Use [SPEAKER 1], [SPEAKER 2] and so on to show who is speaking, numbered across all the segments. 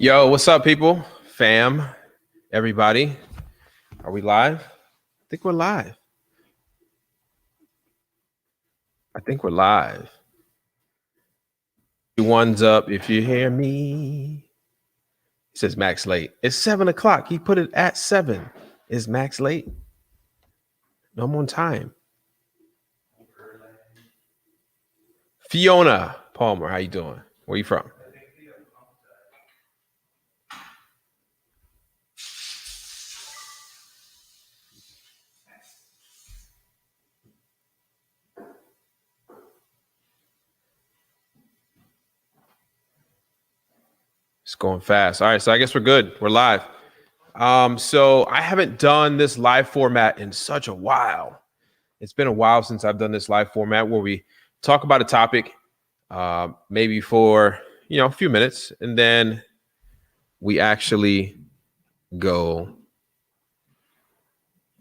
[SPEAKER 1] Yo, what's up, people? Fam, everybody. Are we live? I think we're live. One's up if you hear me. He says Max late. It's 7:00. He put it at 7. Is Max late? No, I'm on time. Fiona Palmer, how you doing? Where you from? It's going fast. All right, so I guess we're good. We're live. So I haven't done this live format in such a while. It's been a while since I've done this live format where we talk about a topic, maybe for a few minutes, and then we actually go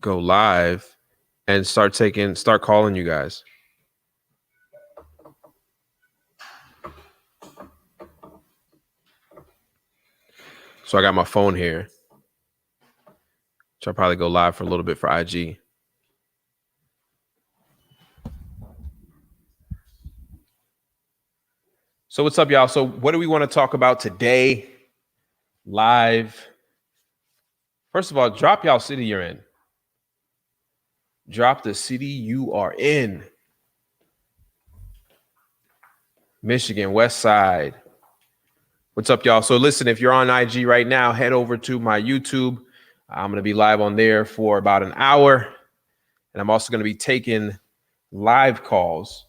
[SPEAKER 1] live and start calling you guys. So I got my phone here. So I'll probably go live for a little bit for IG. So what's up, y'all? So what do we want to talk about today? Live. First of all, drop y'all city you're in. Drop the city you are in. Michigan, West Side. What's up, y'all? So listen, if you're on IG right now, head over to my YouTube. I'm going to be live on there for about an hour. And I'm also going to be taking live calls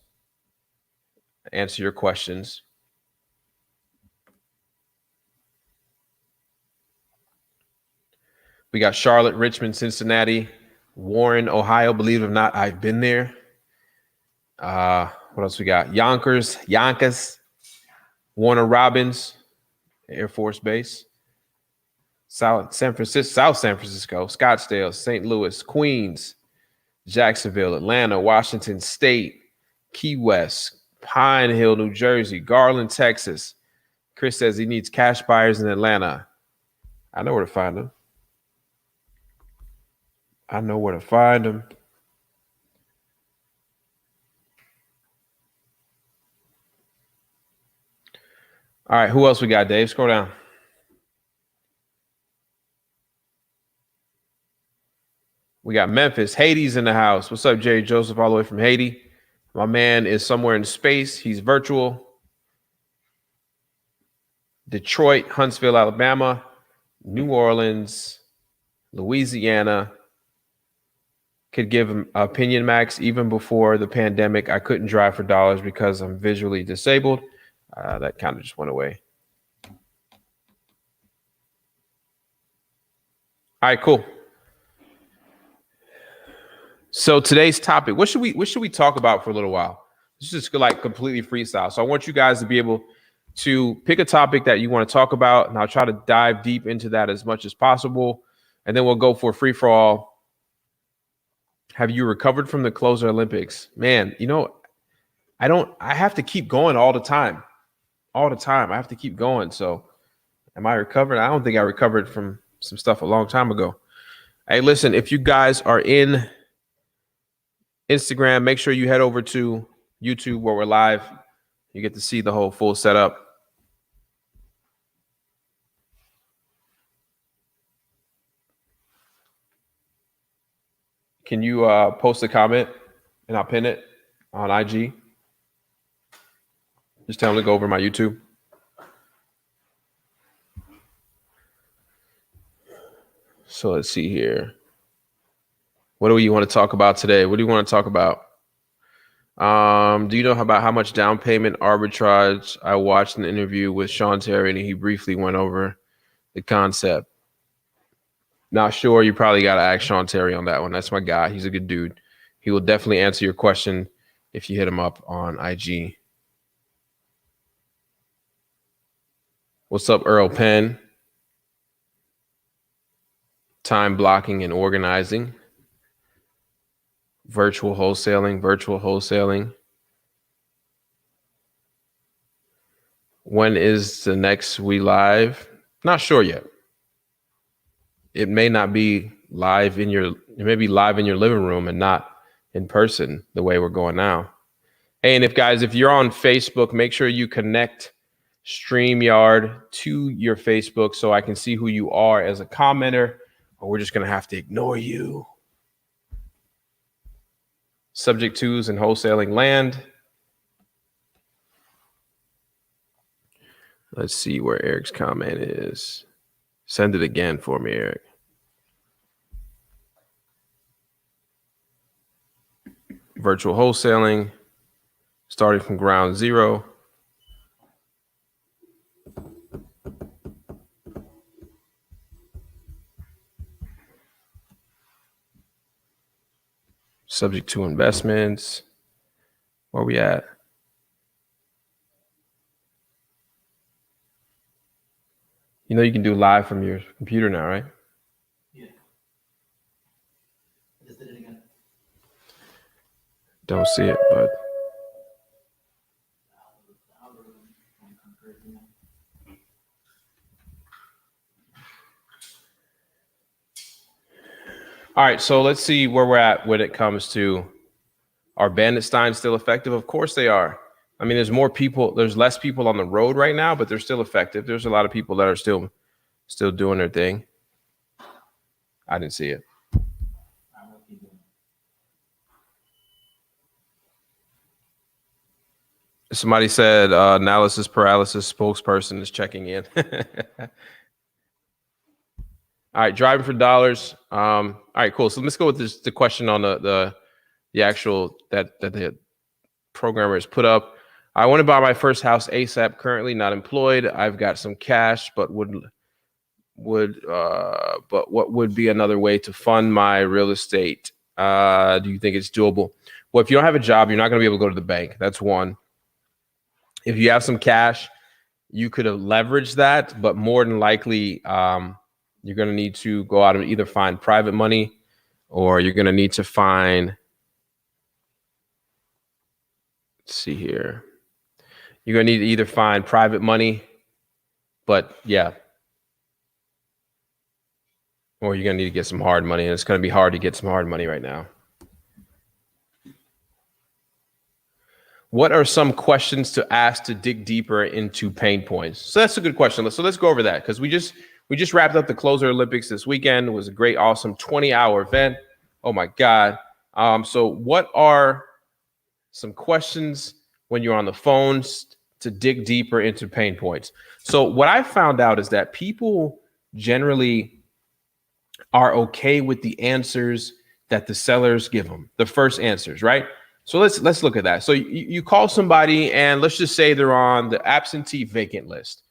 [SPEAKER 1] to answer your questions. We got Charlotte, Richmond, Cincinnati, Warren, Ohio. Believe it or not, I've been there. What else we got? Yonkers, Warner Robins, Air Force Base, South San Francisco, Scottsdale, St. Louis, Queens, Jacksonville, Atlanta, Washington State, Key West, Pine Hill, New Jersey, Garland, Texas. Chris says he needs cash buyers in Atlanta. I know where to find them. All right, who else we got, Dave? Scroll down. We got Memphis, Haiti's in the house. What's up, Jerry Joseph, all the way from Haiti? My man is somewhere in space. He's virtual. Detroit, Huntsville, Alabama, New Orleans, Louisiana. Could give him opinion, Max. Even before the pandemic, I couldn't drive for dollars because I'm visually disabled. That kind of just went away. All right, cool. So today's topic, what should we talk about for a little while? This is just like completely freestyle. So I want you guys to be able to pick a topic that you want to talk about, and I'll try to dive deep into that as much as possible. And then we'll go for free for all. Have you recovered from the closer Olympics? Man, I have to keep going all the time. I have to keep going. So am I recovered? I don't think I recovered from some stuff a long time ago. Hey, listen, if you guys are in Instagram, make sure you head over to YouTube where we're live. You get to see the whole full setup. Can you post a comment and I'll pin it on IG? Just tell them to go over to my YouTube. So let's see here. What do you want to talk about today? What do you want to talk about? Do you know about how much down payment arbitrage? I watched an interview with Sean Terry and he briefly went over the concept. Not sure. You probably got to ask Sean Terry on that one. That's my guy. He's a good dude. He will definitely answer your question if you hit him up on IG. What's up, Earl? Penn? Time blocking and organizing. Virtual wholesaling. When is the next we live? Not sure yet. It may not be live in your, it may be live in your living room and not in person the way we're going now. Hey, and if you're on Facebook, make sure you connect StreamYard to your Facebook so I can see who you are as a commenter, or we're just going to have to ignore you. Subject twos and wholesaling land. Let's see where Eric's comment is. Send it again for me, Eric. Virtual wholesaling, starting from ground zero. Subject to investments. Where we at? You know you can do live from your computer now, right?
[SPEAKER 2] Yeah. Just did it again.
[SPEAKER 1] Don't see it, but all right, so let's see where we're at when it comes to, are bandit signs still effective? Of course they are. I mean, there's less people on the road right now, but they're still effective. There's a lot of people that are still doing their thing. I didn't see it. Somebody said analysis paralysis spokesperson is checking in. All right, driving for dollars. All right, cool. So let's go with the question on the actual that the programmer has put up. I want to buy my first house ASAP. Currently not employed. I've got some cash, but what would be another way to fund my real estate? Do you think it's doable? Well, if you don't have a job, you're not going to be able to go to the bank. That's one. If you have some cash, you could have leveraged that, but more than likely, you're going to need to go out and either find private money, or you're going to need to find, let's see here. You're going to need to either find private money, but yeah, or you're going to need to get some hard money, and it's going to be hard to get some hard money right now. What are some questions to ask to dig deeper into pain points? So that's a good question. So let's go over that, because we just wrapped up the Closer Olympics this weekend. It was a great, awesome 20-hour event. Oh my God. So what are some questions when you're on the phones to dig deeper into pain points? So what I found out is that people generally are okay with the answers that the sellers give them, the first answers, right? So let's look at that. So you call somebody, and let's just say they're on the absentee vacant list,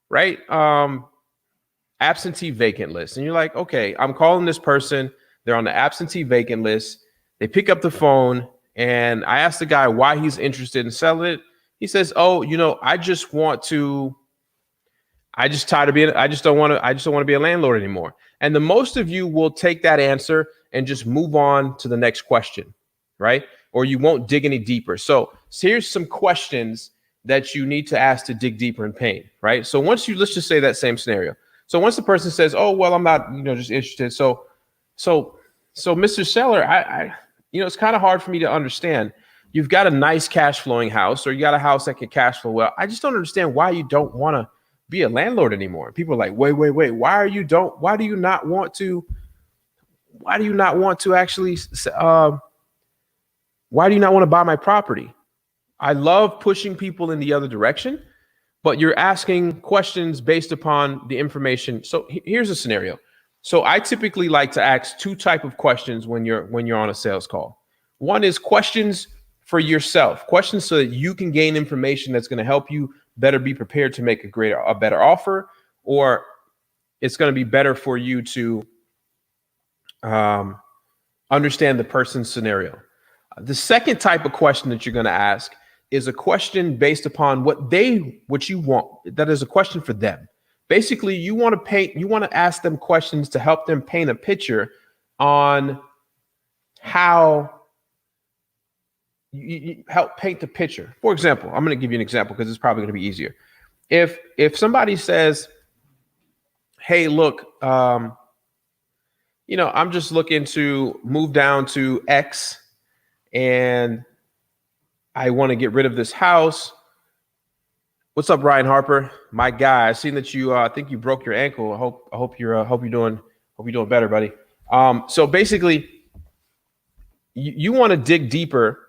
[SPEAKER 1] right? Absentee vacant list. And you're like, okay, I'm calling this person. They're on the absentee vacant list. They pick up the phone, and I ask the guy why he's interested in selling it. He says, oh, I just don't want to be a landlord anymore. And the most of you will take that answer and just move on to the next question, right? Or you won't dig any deeper. So here's some questions that you need to ask to dig deeper in pain, right? So let's just say that same scenario. So once the person says, oh, well, I'm not, just interested. So Mr. Seller, I it's kind of hard for me to understand. You've got a nice cash flowing house, or you got a house that can cash flow well. I just don't understand why you don't want to be a landlord anymore. People are like, wait. Why do you not want to actually, why do you not want to buy my property? I love pushing people in the other direction, but you're asking questions based upon the information. So here's a scenario. So I typically like to ask two type of questions when you're on a sales call. One is questions for yourself, questions so that you can gain information that's going to help you better be prepared to make a better offer, or it's going to be better for you to understand the person's scenario. The second type of question that you're going to ask is a question based upon what you want. That is a question for them. Basically, you want to ask them questions to help them paint a picture on how you help paint the picture. For example, I'm going to give you an example because it's probably going to be easier. If somebody says, hey, look, I'm just looking to move down to X and I want to get rid of this house. What's up, Ryan Harper? My guy, I seen that you I think you broke your ankle. Hope you're doing better, buddy. So basically you want to dig deeper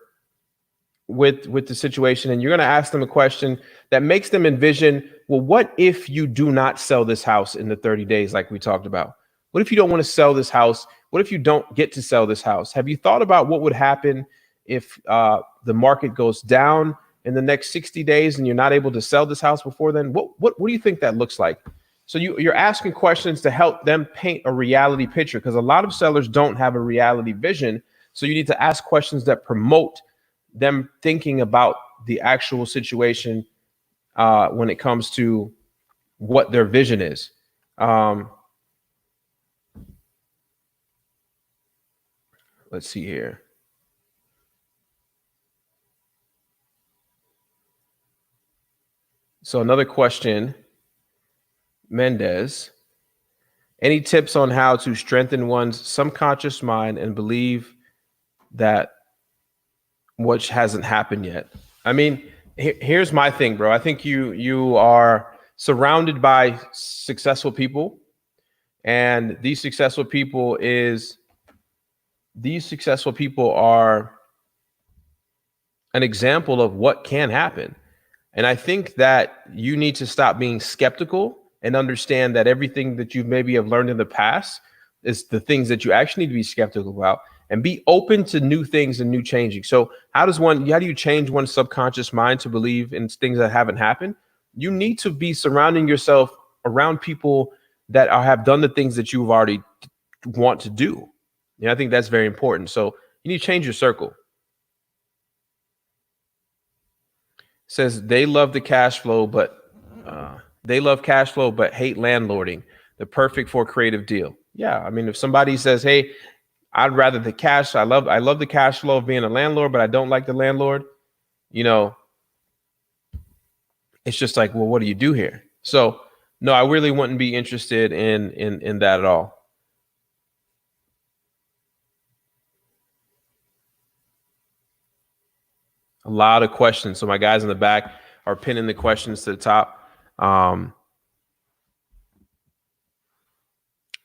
[SPEAKER 1] with the situation, and you're going to ask them a question that makes them envision, well, what if you do not sell this house in the 30 days like we talked about? What if you don't want to sell this house? What if you don't get to sell this house? Have you thought about what would happen if the market goes down in the next 60 days and you're not able to sell this house before then? What do you think that looks like? So you're asking questions to help them paint a reality picture, because a lot of sellers don't have a reality vision. So you need to ask questions that promote them thinking about the actual situation when it comes to what their vision is. Let's see here. So another question, Mendez. Any tips on how to strengthen one's subconscious mind and believe that which hasn't happened yet? I mean, here's my thing, bro. I think you are surrounded by successful people, and these successful people are an example of what can happen. And I think that you need to stop being skeptical and understand that everything that you maybe have learned in the past is the things that you actually need to be skeptical about, and be open to new things and new changing. So how do you change one's subconscious mind to believe in things that haven't happened? You need to be surrounding yourself around people that have done the things that you've already want to do. I think that's very important. So you need to change your circle. Says they love the cash flow, but hate landlording. The perfect for a creative deal. Yeah, I mean, if somebody says, "Hey, I'd rather the cash. I love the cash flow of being a landlord, but I don't like the landlord," it's just like, well, what do you do here? So, no, I really wouldn't be interested in that at all. A lot of questions. So my guys in the back are pinning the questions to the top.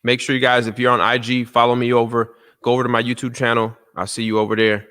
[SPEAKER 1] Make sure you guys, if you're on IG, follow me over. Go over to my YouTube channel. I'll see you over there.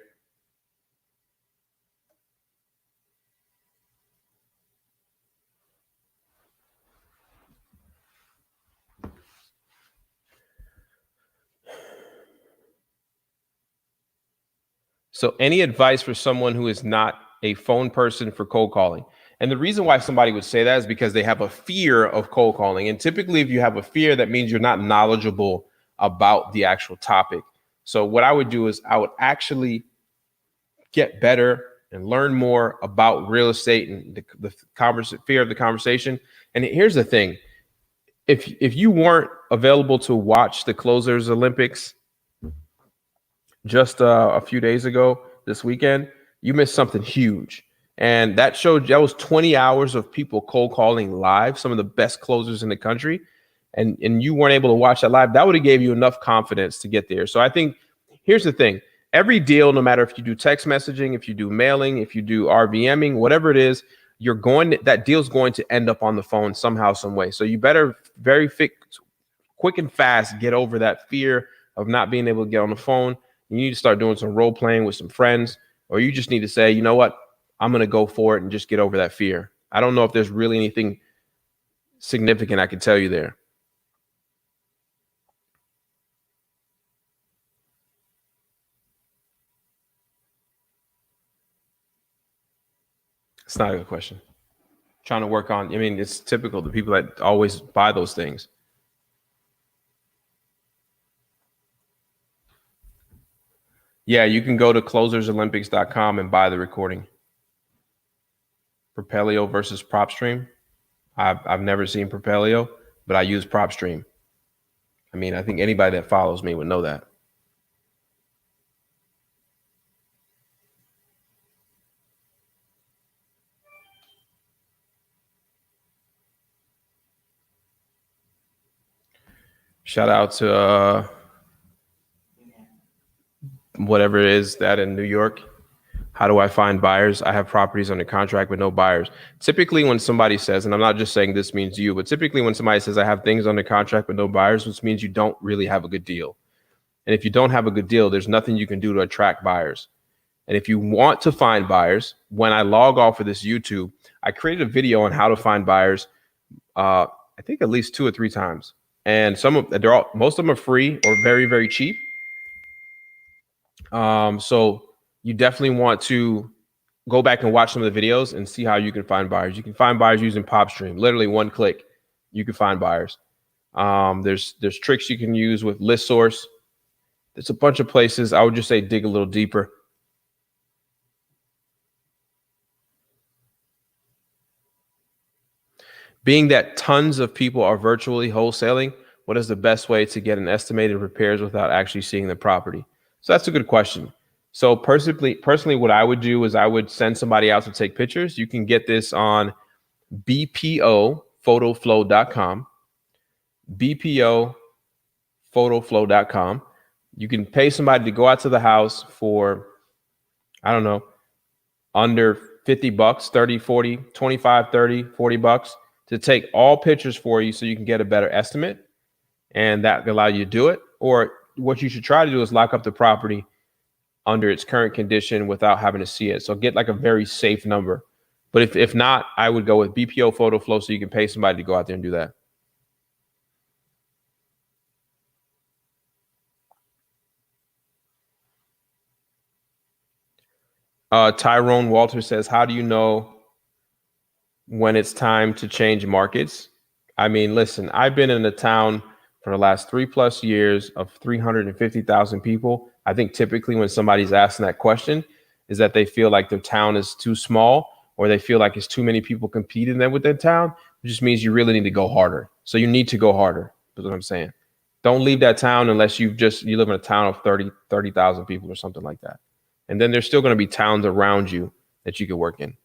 [SPEAKER 1] So any advice for someone who is not a phone person for cold calling? And the reason why somebody would say that is because they have a fear of cold calling. And typically, if you have a fear, that means you're not knowledgeable about the actual topic. So what I would do is I would actually get better and learn more about real estate and the fear of the conversation. And here's the thing. If you weren't available to watch the Closers Olympics just a few days ago, this weekend, you missed something huge. And that was 20 hours of people cold calling live, some of the best closers in the country. And you weren't able to watch that live. That would have gave you enough confidence to get there. So I think here's the thing. Every deal, no matter if you do text messaging, if you do mailing, if you do RVMing, whatever it is, that deal's going to end up on the phone somehow, some way. So you better quick and fast get over that fear of not being able to get on the phone. You need to start doing some role playing with some friends, or you just need to say, you know what, I'm going to go for it and just get over that fear. I don't know if there's really anything significant I can tell you there. It's not a good question. Trying to work on, it's typical, the people that always buy those things. Yeah, you can go to closersolympics.com and buy the recording. Propelio versus Propstream. I've never seen Propelio, but I use Propstream. I think anybody that follows me would know that. Shout out to whatever it is that in New York. How do I find buyers? I have properties under contract with no buyers. Typically, when somebody says, and I'm not just saying this means you, but typically when somebody says I have things under contract with no buyers, which means you don't really have a good deal. And if you don't have a good deal, there's nothing you can do to attract buyers. And if you want to find buyers, when I log off of this YouTube, I created a video on how to find buyers. I think at least 2 or 3 times, and most of them are free or very, very cheap. So you definitely want to go back and watch some of the videos and see how you can find buyers. You can find buyers using Propstream. Literally one click, you can find buyers. There's tricks you can use with List Source. There's a bunch of places. I would just say dig a little deeper. Being that tons of people are virtually wholesaling, what is the best way to get an estimated repairs without actually seeing the property? So that's a good question. So personally, what I would do is I would send somebody out to take pictures. You can get this on bpophotoflow.com, bpophotoflow.com. You can pay somebody to go out to the house for, I don't know, under 50 bucks, 30, 40, 25, 30, 40 bucks to take all pictures for you so you can get a better estimate, and that will allow you to do it. Or what you should try to do is lock up the property under its current condition without having to see it. So get like a very safe number. But if not, I would go with BPO Photo Flow so you can pay somebody to go out there and do that. Tyrone Walter says, how do you know when it's time to change markets? I mean, listen, I've been in a town for the last 3+ years of 350,000 people. I think typically when somebody's asking that question is that they feel like their town is too small, or they feel like it's too many people competing with their town, which just means you really need to go harder. So you need to go harder, is what I'm saying. Don't leave that town unless you live in a town of 30,000 people or something like that. And then there's still going to be towns around you that you could work in.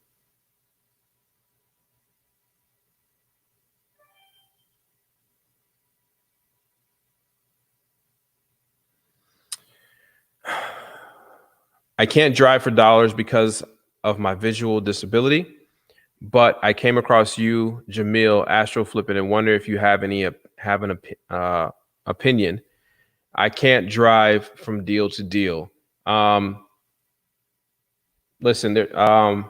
[SPEAKER 1] I can't drive for dollars because of my visual disability, but I came across you, Jamil, Astro Flipping, and wonder if you have an opinion. I can't drive from deal to deal. Listen, I'm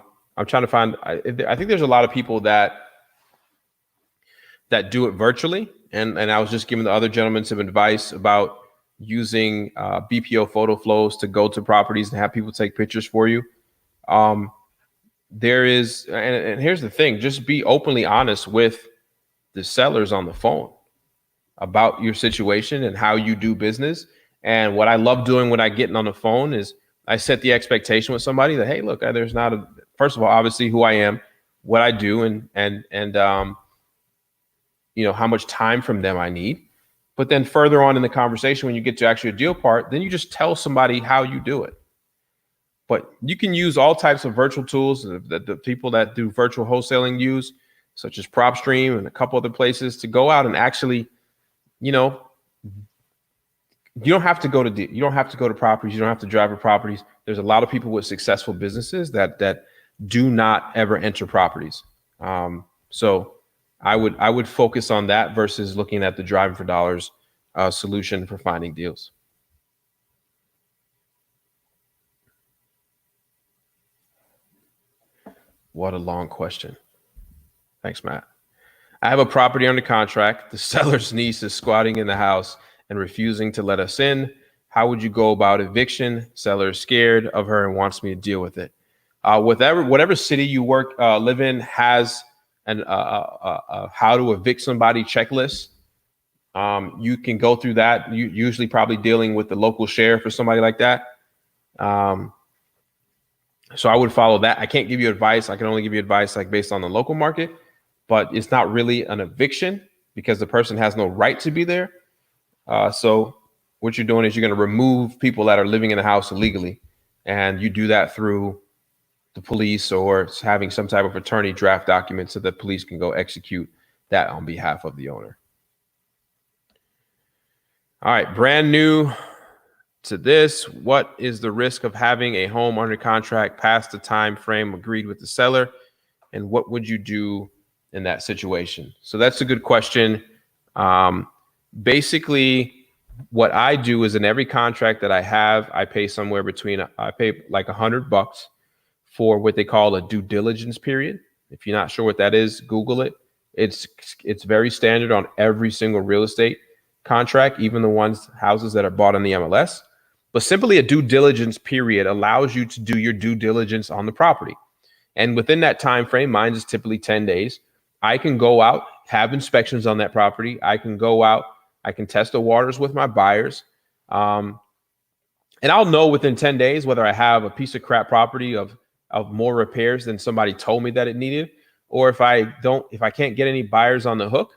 [SPEAKER 1] trying to find. I think there's a lot of people that do it virtually, and I was just giving the other gentleman some advice about using BPO photo flows to go to properties and have people take pictures for you. There is, and here's the thing: just be openly honest with the sellers on the phone about your situation and how you do business. And what I love doing when I get on the phone is I set the expectation with somebody that, hey, look, there's not a, first of all, obviously who I am, what I do, and you know, how much time from them I need. But then further on in the conversation, when you get to actually a deal part, then you just tell somebody how you do it. But you can use all types of virtual tools that the people that do virtual wholesaling use, such as Propstream and a couple other places, to go out and actually, you know, you don't have to go to properties. You don't have to drive to properties. There's a lot of people with successful businesses that do not ever enter properties. So I would focus on that versus looking at the driving for dollars solution for finding deals. What a long question. Thanks, Matt. I have a property under contract. The seller's niece is squatting in the house and refusing to let us in. How would you go about eviction? Seller is scared of her and wants me to deal with it. Whatever city you live in has an how to evict somebody checklist. You can go through that. You usually probably dealing with the local sheriff or somebody like that. So I would follow that. I can't give you advice. I can only give you advice like based on the local market, but it's not really an eviction because the person has no right to be there. So what you're doing is you're going to remove people that are living in the house illegally, and you do that through the police or having some type of attorney draft documents so that police can go execute that on behalf of the owner. All right, brand new to this. What is the risk of having a home under contract past the time frame agreed with the seller? And what would you do in that situation? So that's a good question. Basically, what I do is in every contract that I have, I pay somewhere between, I pay like $100 for what they call a due diligence period. If you're not sure what that is, Google it. It's very standard on every single real estate contract, even the houses that are bought on the MLS. But simply a due diligence period allows you to do your due diligence on the property. And within that time frame, mine is typically 10 days. I can go out, have inspections on that property. I can go out, I can test the waters with my buyers. And I'll know within 10 days whether I have a piece of crap property of more repairs than somebody told me that it needed. Or if I can't get any buyers on the hook,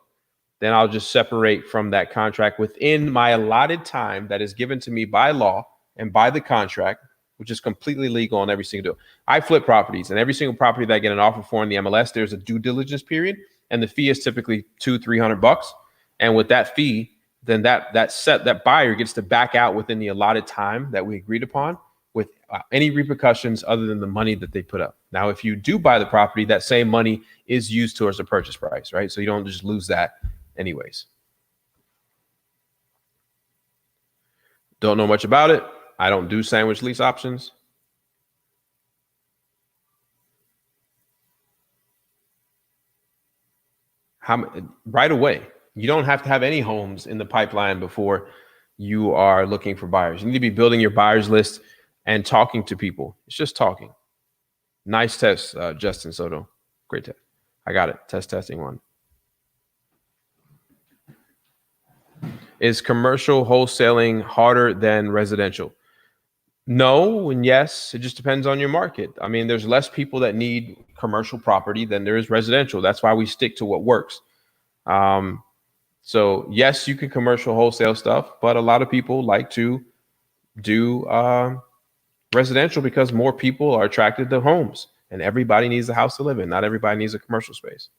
[SPEAKER 1] then I'll just separate from that contract within my allotted time that is given to me by law and by the contract, which is completely legal on every single deal. I flip properties, and every single property that I get an offer for in the MLS, there's a due diligence period, and the fee is typically $200-300. And with that fee, then that buyer gets to back out within the allotted time that we agreed upon, with any repercussions other than the money that they put up. Now, if you do buy the property, that same money is used towards the purchase price, right? So you don't just lose that anyways. Don't know much about it. I don't do sandwich lease options. Right away. You don't have to have any homes in the pipeline before you are looking for buyers. You need to be building your buyers list and talking to people. It's just talking. Nice test, Justin Soto. Great test. I got it. Testing one. Is commercial wholesaling harder than residential? No and yes. It just depends on your market. I mean, there's less people that need commercial property than there is residential. That's why we stick to what works. So yes, you can commercial wholesale stuff, but a lot of people like to do residential because more people are attracted to homes, and everybody needs a house to live in. Not everybody needs a commercial space.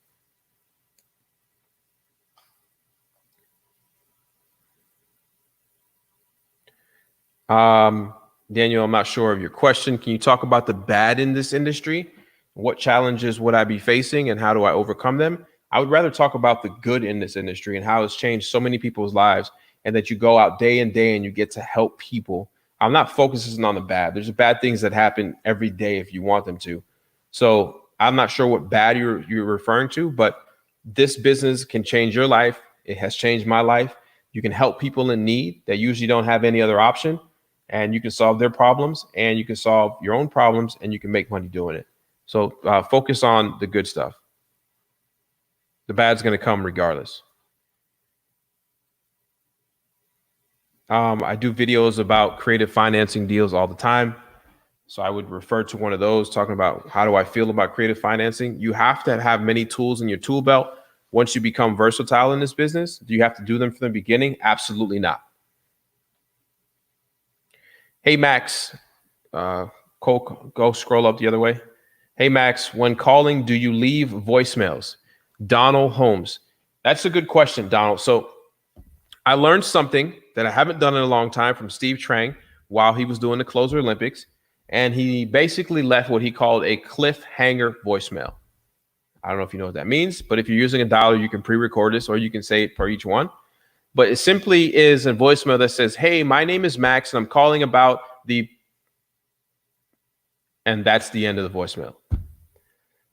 [SPEAKER 1] Daniel, I'm not sure of your question. Can you talk about the bad in this industry? What challenges would I be facing and how do I overcome them? I would rather talk about the good in this industry and how it's changed so many people's lives, and that you go out day in day and you get to help people. I'm not focusing on the bad. There's bad things that happen every day if you want them to. So I'm not sure what bad you're referring to, but this business can change your life. It has changed my life. You can help people in need that usually don't have any other option, and you can solve their problems, and you can solve your own problems, and you can make money doing it. So focus on the good stuff. The bad's going to come regardless. I do videos about creative financing deals all the time. So I would refer to one of those, talking about how do I feel about creative financing. You have to have many tools in your tool belt. Once you become versatile in this business, do you have to do them from the beginning? Absolutely not. Hey, Max, Cole, go scroll up the other way. Hey, Max, when calling, do you leave voicemails? Donald Holmes. That's a good question, Donald. So I learned something that I haven't done in a long time from Steve Trang while he was doing the Closer Olympics. And he basically left what he called a cliffhanger voicemail. I don't know if you know what that means, but if you're using a dialer, you can pre-record this or you can say it per each one. But it simply is a voicemail that says, hey, my name is Max and I'm calling about the, and that's the end of the voicemail.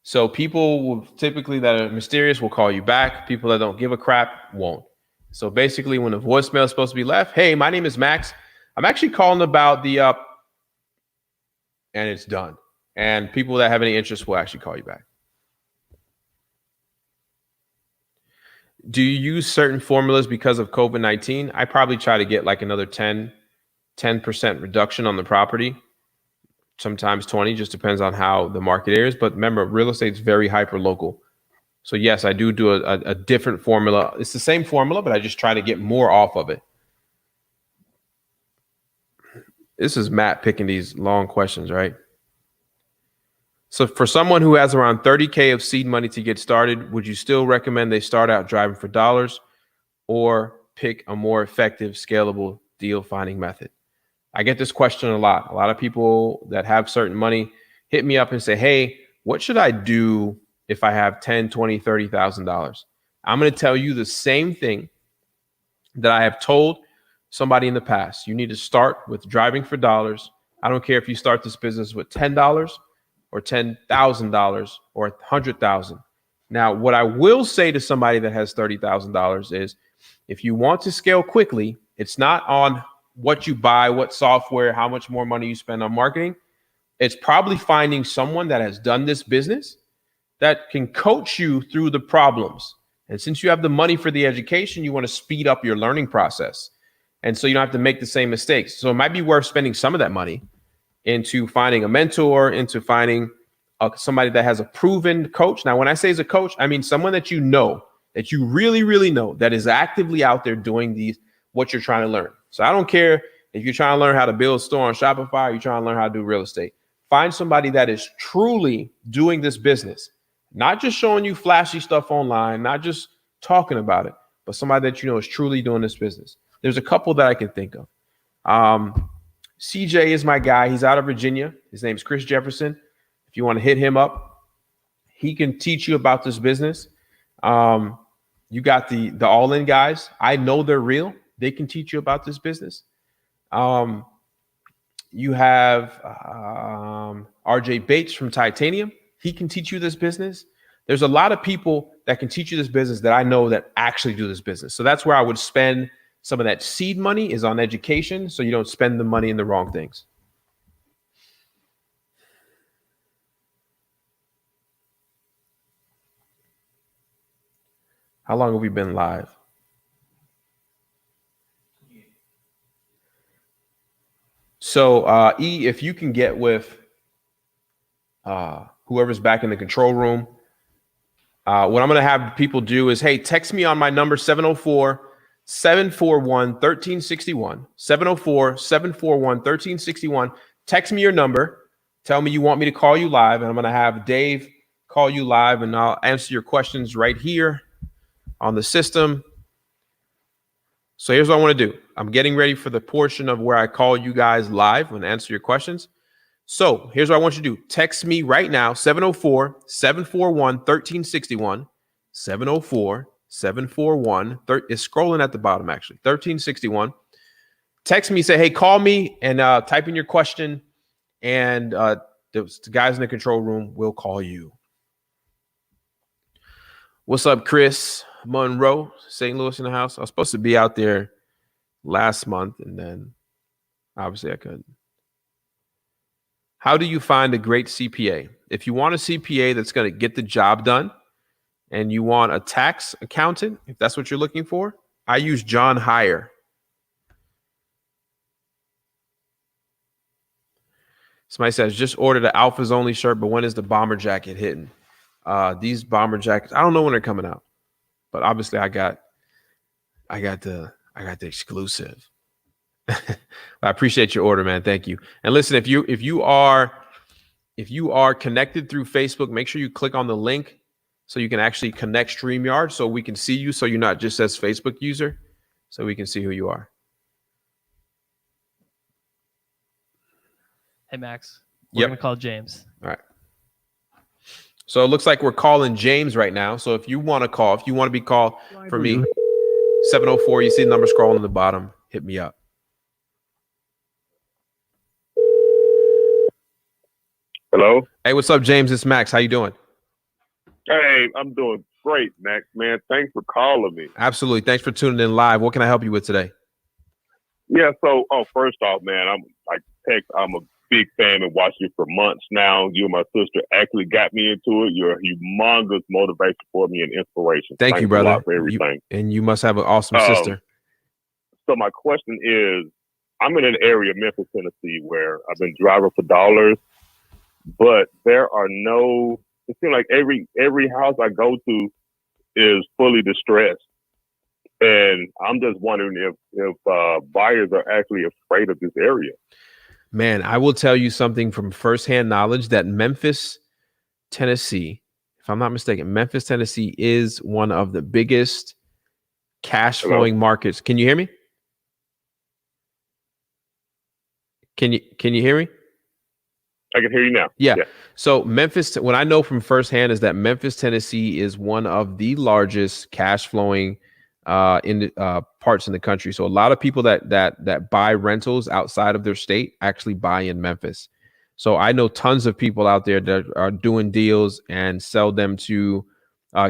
[SPEAKER 1] So people will typically that are mysterious will call you back. People that don't give a crap won't. So basically when the voicemail is supposed to be left, hey, my name is Max. I'm actually calling about the and it's done. And people that have any interest will actually call you back. Do you use certain formulas because of COVID-19? I probably try to get like another 10% reduction on the property. Sometimes 20, just depends on how the market is. But remember, real estate is very hyper local. So yes, I do a different formula. It's the same formula, but I just try to get more off of it. This is Matt picking these long questions, right? So for someone who has around 30K of seed money to get started, would you still recommend they start out driving for dollars, or pick a more effective, scalable deal finding method? I get this question a lot. A lot of people that have certain money hit me up and say, hey, what should I do if I have $10, $20, $30,000? I'm going to tell you the same thing that I have told somebody in the past. You need to start with driving for dollars. I don't care if you start this business with $10 or $10,000 or $100,000. Now, what I will say to somebody that has $30,000 is, if you want to scale quickly, it's not on what you buy, what software, how much more money you spend on marketing. It's probably finding someone that has done this business that can coach you through the problems. And since you have the money for the education, you want to speed up your learning process. And so you don't have to make the same mistakes. So it might be worth spending some of that money into finding a mentor, into finding somebody that has a proven coach. Now, when I say as a coach, I mean someone that you know, that you really, really know, that is actively out there doing what you're trying to learn. So I don't care if you're trying to learn how to build a store on Shopify, or you're trying to learn how to do real estate. Find somebody that is truly doing this business, not just showing you flashy stuff online, not just talking about it, but somebody that you know is truly doing this business. There's a couple that I can think of. CJ is my guy. He's out of Virginia. His name's Chris Jefferson. If you want to hit him up, he can teach you about this business. You got the all-in guys. I know they're real. They can teach you about this business. You have RJ Bates from Titanium. He can teach you this business. There's a lot of people that can teach you this business that I know that actually do this business. So that's where I would spend some of that seed money, is on education, so you don't spend the money in the wrong things. How long have we been live? So E, if you can get with whoever's back in the control room, what I'm going to have people do is, hey, text me on my number, 704-741-1361, 704-741-1361. Text me your number. Tell me you want me to call you live, and I'm going to have Dave call you live, and I'll answer your questions right here on the system. So here's what I want to do. I'm getting ready for the portion of where I call you guys live and answer your questions. So here's what I want you to do. Text me right now, 704-741-1361, 704-741, it's scrolling at the bottom actually, 1361. Text me, say, hey, call me, and type in your question, and the guys in the control room will call you. What's up, Chris Monroe, St. Louis in the house? I was supposed to be out there last month, and then obviously I couldn't. How do you find a great CPA? If you want a CPA that's going to get the job done, and you want a tax accountant, if that's what you're looking for, I use John Heyer. Somebody says, just ordered an Alphas Only shirt, but when is the bomber jacket hitting? These bomber jackets, I don't know when they're coming out, but obviously I got the exclusive. I appreciate your order, man. Thank you. And listen, if you are connected through Facebook, make sure you click on the link so you can actually connect StreamYard so we can see you, so you're not just as Facebook user, so we can see who you are.
[SPEAKER 2] Hey, Max. We're going to call James.
[SPEAKER 1] All right. So it looks like we're calling James right now. So if you want to call, if you want to be called for me, 704, you see the number scrolling on the bottom, hit me up.
[SPEAKER 3] Hello?
[SPEAKER 1] Hey, what's up, James? It's Max. How you doing?
[SPEAKER 3] Hey, I'm doing great, Max, man. Thanks for calling me.
[SPEAKER 1] Absolutely. Thanks for tuning in live. What can I help you with today?
[SPEAKER 3] Yeah, so, first off, man, I'm a big fan of watching you for months now. You and my sister actually got me into it. You're a humongous motivation for me and inspiration.
[SPEAKER 1] Thanks you, brother.
[SPEAKER 3] A lot for everything.
[SPEAKER 1] And you must have an awesome sister.
[SPEAKER 3] So my question is, I'm in an area, Memphis, Tennessee, where I've been driving for dollars, but there are no, it seems like every house I go to is fully distressed. And I'm just wondering if buyers are actually afraid of this area.
[SPEAKER 1] Man, I will tell you something from firsthand knowledge that Memphis, Tennessee, if I'm not mistaken, Memphis, Tennessee is one of the biggest cash
[SPEAKER 3] Hello?
[SPEAKER 1] flowing markets. Can you hear me? Can you hear me?
[SPEAKER 3] I can hear you now.
[SPEAKER 1] Yeah. So Memphis, what I know from firsthand is that Memphis, Tennessee is one of the largest cash flowing parts in the country. So a lot of people that buy rentals outside of their state actually buy in Memphis. So I know tons of people out there that are doing deals and sell them to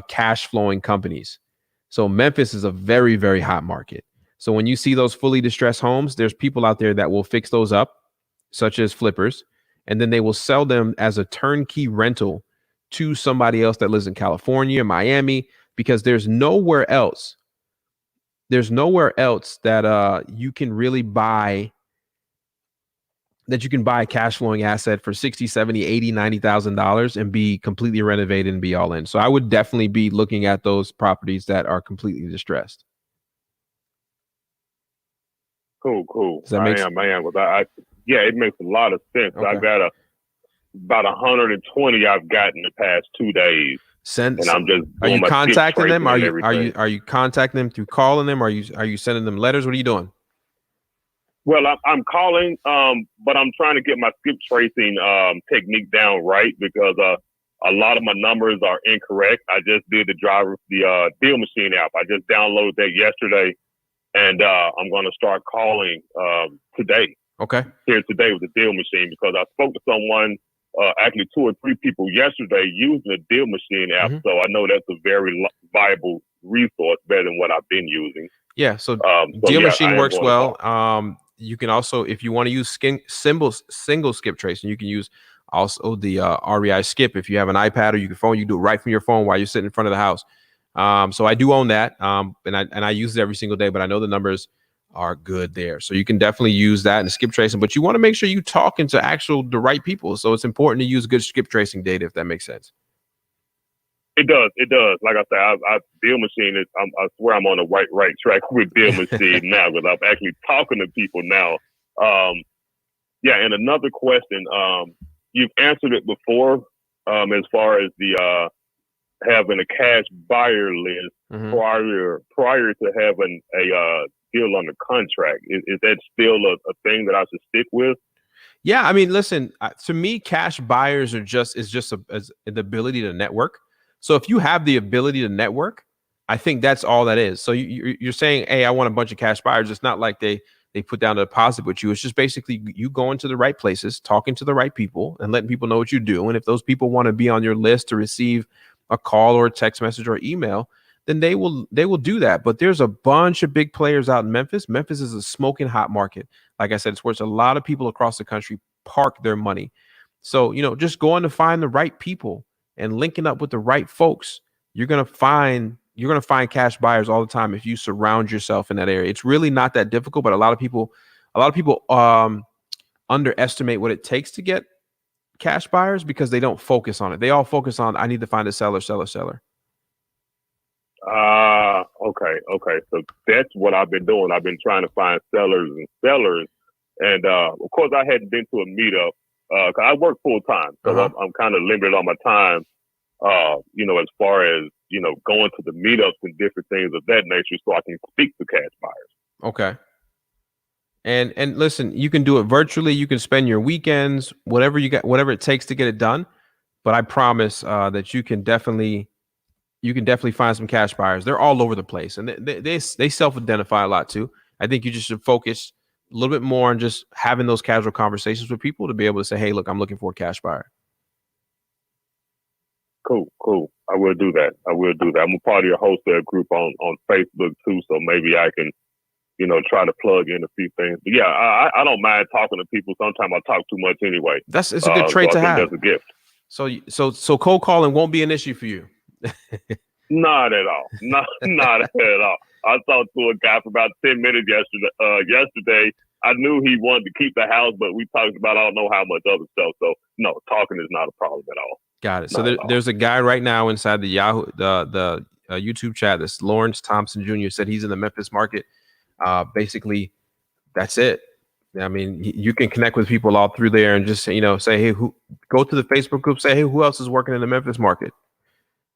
[SPEAKER 1] cash flowing companies. So Memphis is a very, very hot market. So when you see those fully distressed homes, there's people out there that will fix those up, such as flippers, and then they will sell them as a turnkey rental to somebody else that lives in California, Miami, because there's nowhere else that you can really buy a cash flowing asset for 60, 70, 80, $90,000 and be completely renovated and be all in. So I would definitely be looking at those properties that are completely distressed.
[SPEAKER 3] Cool.
[SPEAKER 1] Does that make sense?
[SPEAKER 3] I am. Yeah, it makes a lot of sense.
[SPEAKER 1] Okay.
[SPEAKER 3] I got about 120 I've gotten in the past 2 days. And I'm just
[SPEAKER 1] are you contacting them? Are
[SPEAKER 3] you
[SPEAKER 1] you contacting them through calling them? Are you sending them letters? What are you doing?
[SPEAKER 3] Well, I'm calling, but I'm trying to get my skip tracing technique down right because a lot of my numbers are incorrect. I just did the deal machine app. I just downloaded that yesterday, and I'm going to start calling today.
[SPEAKER 1] Okay.
[SPEAKER 3] Here today with the deal machine because I spoke to someone, actually 2 or 3 people yesterday using the deal machine app.
[SPEAKER 1] Mm-hmm.
[SPEAKER 3] So I know that's a very viable resource, better than what I've been using.
[SPEAKER 1] Yeah. So deal machine works well. You can also, if you want to use single skip tracing, you can use also the REI skip. If you have an iPad or your phone, you do it right from your phone while you're sitting in front of the house. So I do own that, and I use it every single day. But I know the numbers are good there, so you can definitely use that and skip tracing. But you want to make sure you talking to the right people. So it's important to use good skip tracing data, if that makes sense.
[SPEAKER 3] It does. Like I said, I deal machine is. I swear I'm on the right track with deal machine now because I'm actually talking to people now. Yeah, and another question. You've answered it before, as far as the having a cash buyer list prior to having a deal under contract. Is that still a thing that I should stick with?
[SPEAKER 1] Yeah, I mean, listen. To me, cash buyers are just the ability to network. So if you have the ability to network, I think that's all that is. So you're saying, hey, I want a bunch of cash buyers. It's not like they put down a deposit with you. It's just basically you going to the right places, talking to the right people, and letting people know what you do. And if those people want to be on your list to receive a call or a text message or email, then they will do that. But there's a bunch of big players out in Memphis. Memphis is a smoking hot market. Like I said, it's where a lot of people across the country park their money. So, just going to find the right people and linking up with the right folks, you're gonna find cash buyers all the time if you surround yourself in that area. It's really not that difficult, but a lot of people underestimate what it takes to get cash buyers because they don't focus on it. They all focus on, I need to find a seller.
[SPEAKER 3] Okay. So that's what I've been doing. I've been trying to find sellers. And of course I hadn't been to a meetup, 'cause I work full time. So I'm kind of limited on my time, as far as, going to the meetups and different things of that nature so I can speak to cash buyers.
[SPEAKER 1] Okay. And listen, you can do it virtually. You can spend your weekends, whatever it takes to get it done. But I promise that you can definitely find some cash buyers. They're all over the place, and they self-identify a lot too. I think you just should focus a little bit more on just having those casual conversations with people to be able to say, hey, look, I'm looking for a cash buyer.
[SPEAKER 3] Cool. I will do that. I'm a part of your wholesale group on Facebook too, so maybe I can, try to plug in a few things. But yeah, I don't mind talking to people. Sometimes I talk too much anyway.
[SPEAKER 1] It's a good trait to have.
[SPEAKER 3] That's a gift.
[SPEAKER 1] So cold calling won't be an issue for you.
[SPEAKER 3] Not at all. Not at all. I talked to a guy for about 10 minutes yesterday. I knew he wanted to keep the house, but we talked about I don't know how much other stuff. So no, talking is not a problem at all.
[SPEAKER 1] Got it. So there's a guy right now inside the Yahoo the YouTube chat. This Lawrence Thompson Jr. said he's in the Memphis market. Basically, that's it. I mean, you can connect with people all through there and just say, hey, go to the Facebook group, say, hey, who else is working in the Memphis market?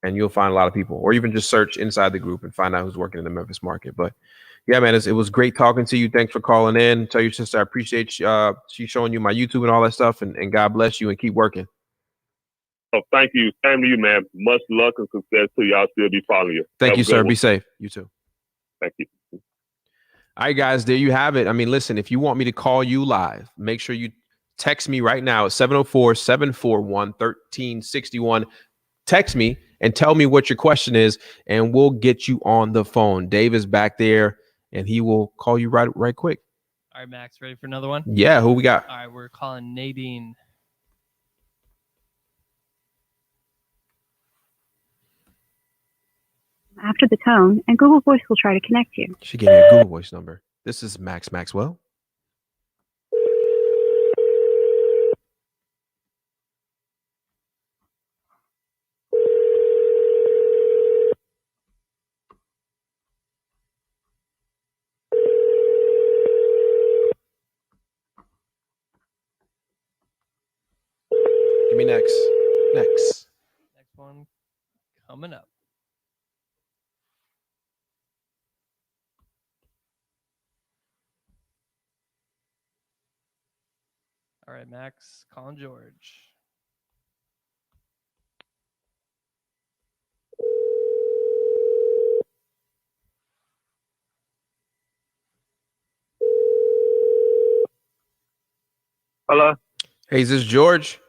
[SPEAKER 1] and you'll find a lot of people, or even just search inside the group and find out who's working in the Memphis market. But yeah, man, it was great talking to you. Thanks for calling in. Tell your sister I appreciate she showing you my YouTube and all that stuff, and God bless you and keep working.
[SPEAKER 3] Oh, thank you. Same to you, man. Much luck and success to you. I'll still be following you.
[SPEAKER 1] Thank you, sir. Be safe. You too.
[SPEAKER 3] Thank you.
[SPEAKER 1] All right, guys, there you have it. I mean, listen, if you want me to call you live, make sure you text me right now at 704-741-1361. Text me and tell me what your question is, and we'll get you on the phone. Dave is back there, and he will call you right quick.
[SPEAKER 2] All right, Max, ready for another one?
[SPEAKER 1] Yeah, who we got?
[SPEAKER 2] All right, we're calling Nadine.
[SPEAKER 4] After the tone, and Google Voice will try to connect you.
[SPEAKER 1] She gave me a Google Voice number. This is Maxwell. Give me next.
[SPEAKER 2] Next one coming up. All right, Max, calling George.
[SPEAKER 5] Hello?
[SPEAKER 1] Hey, is this George?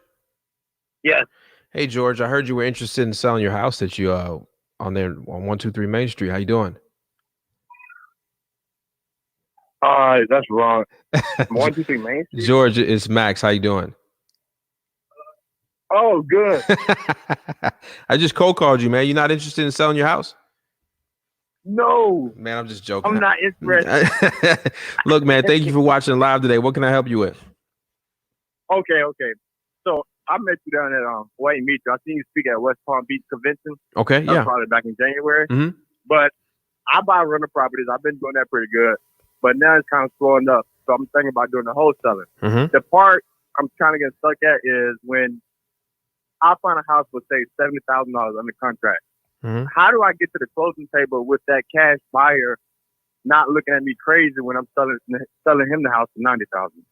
[SPEAKER 5] Yes.
[SPEAKER 1] Hey, George, I heard you were interested in selling your house that you on there on 123 Main Street. How you doing?
[SPEAKER 5] That's wrong. 123 Main Street?
[SPEAKER 1] George, it's Max. How you doing?
[SPEAKER 5] Oh, good.
[SPEAKER 1] I just cold called you, man. You're not interested in selling your house?
[SPEAKER 5] No,
[SPEAKER 1] Man, I'm just joking.
[SPEAKER 5] I'm not interested.
[SPEAKER 1] Look, man, thank you for watching live today. What can I help you with?
[SPEAKER 5] Okay. So I met you down at well, I didn't meet you. I seen you speak at West Palm Beach Convention.
[SPEAKER 1] Okay,
[SPEAKER 5] That was
[SPEAKER 1] yeah.
[SPEAKER 5] probably back in January.
[SPEAKER 1] Mhm.
[SPEAKER 5] But I buy rental properties. I've been doing that pretty good. But now it's kind of slowing up. So I'm thinking about doing the wholesaling.
[SPEAKER 1] Mhm.
[SPEAKER 5] The part I'm kind of getting stuck at is when I find a house for, say, $70,000 under contract.
[SPEAKER 1] Mhm.
[SPEAKER 5] How do I get to the closing table with that cash buyer not looking at me crazy when I'm selling him the house for $90,000?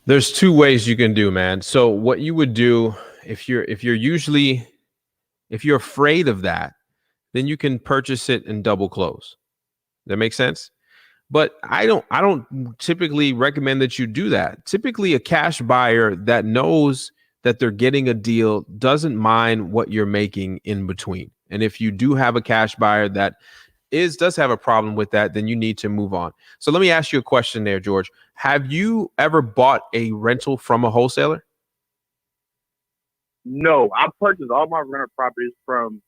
[SPEAKER 1] There's two ways you can do, man. So what you would do if you're afraid of that, then you can purchase it and double close. That makes sense? But I don't typically recommend that you do that. Typically, a cash buyer that knows that they're getting a deal doesn't mind what you're making in between. And if you do have a cash buyer that does have a problem with that, then you need to move on. So let me ask you a question there, George. Have you ever bought a rental from a wholesaler?
[SPEAKER 5] No, I purchased all my rental properties from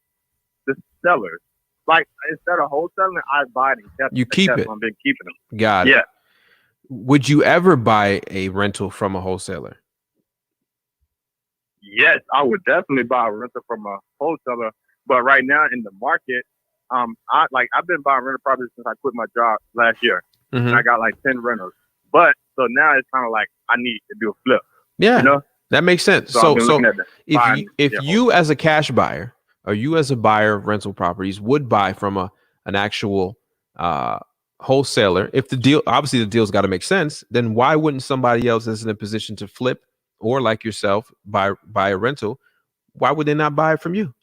[SPEAKER 5] the sellers. Like, instead of wholesaling, I buy it and kept
[SPEAKER 1] You keep
[SPEAKER 5] kept
[SPEAKER 1] it.
[SPEAKER 5] them. I've been keeping them.
[SPEAKER 1] Got it.
[SPEAKER 5] Yeah.
[SPEAKER 1] Would you ever buy a rental from a wholesaler?
[SPEAKER 5] Yes, I would definitely buy a rental from a wholesaler. But right now in the market, I've been buying rental properties since I quit my job last year.
[SPEAKER 1] Mhm.
[SPEAKER 5] And I got like 10 rentals. But so now it's kind of like I need to do a flip.
[SPEAKER 1] Yeah,
[SPEAKER 5] You know?
[SPEAKER 1] that makes sense.
[SPEAKER 5] So, I've been looking at that.
[SPEAKER 1] If you as a cash buyer or you as a buyer of rental properties would buy from an actual wholesaler, if the deal's got to make sense, then why wouldn't somebody else that's in a position to flip or like yourself buy a rental? Why would they not buy it from you?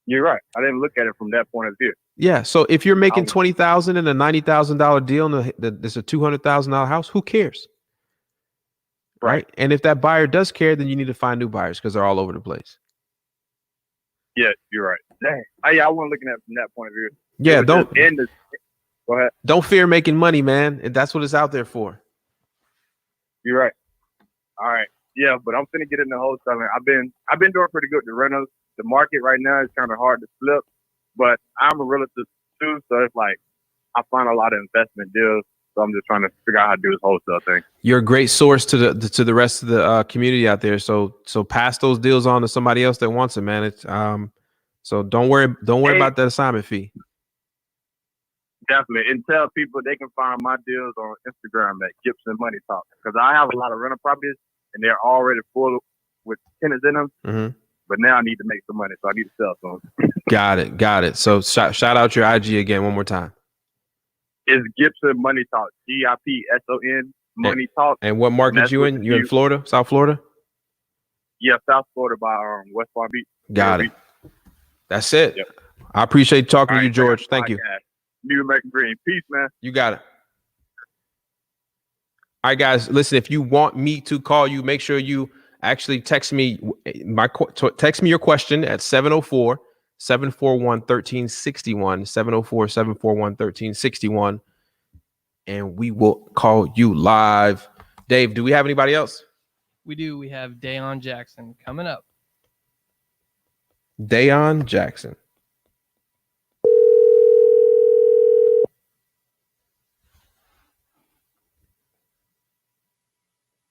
[SPEAKER 5] You're right. I didn't look at it from that point of view.
[SPEAKER 1] Yeah. So if you're making
[SPEAKER 5] was-
[SPEAKER 1] $20,000 in a $90,000 deal and there's a $200,000 house, who cares? Right. And if that buyer does care, then you need to find new buyers because they're all over the place.
[SPEAKER 5] Yeah, you're right. Dang. I wasn't looking at it from that point of view.
[SPEAKER 1] Yeah.
[SPEAKER 5] Go ahead.
[SPEAKER 1] Don't fear making money, man. And that's what it's out there for.
[SPEAKER 5] You're right. All right. Yeah, but I'm finna get in the wholesaling. I've been doing pretty good with the rentals. The market right now is kind of hard to flip, but I'm a realtor too, so it's like I find a lot of investment deals. So I'm just trying to figure out how to do this wholesale thing.
[SPEAKER 1] You're a great source to the rest of the community out there. So pass those deals on to somebody else that wants it, man. It's so don't worry about that assignment fee.
[SPEAKER 5] Definitely, and tell people they can find my deals on Instagram at Gibson Money Talk because I have a lot of rental properties and they're already full with tenants in them.
[SPEAKER 1] Mm-hmm.
[SPEAKER 5] but now I need to make some money, so I need to sell some.
[SPEAKER 1] Got it. So shout out your IG again one more time.
[SPEAKER 5] It's Gibson Money Talk, GIPSON Money Talk.
[SPEAKER 1] And what market you in? You in Florida, South Florida?
[SPEAKER 5] Yeah, South Florida by West Palm Beach.
[SPEAKER 1] Got it. That's it.
[SPEAKER 5] Yep.
[SPEAKER 1] I appreciate talking
[SPEAKER 5] All
[SPEAKER 1] to you,
[SPEAKER 5] right,
[SPEAKER 1] George. Thank you.
[SPEAKER 5] New American Dream. Peace, man.
[SPEAKER 1] You got it. All right, guys. Listen, if you want me to call you, make sure you actually text me your question at 704-741-1361, 704-741-1361, and we will call you live. Dave, do we have anybody else?
[SPEAKER 2] We do. We have Dayon Jackson coming up.
[SPEAKER 1] Dayon Jackson.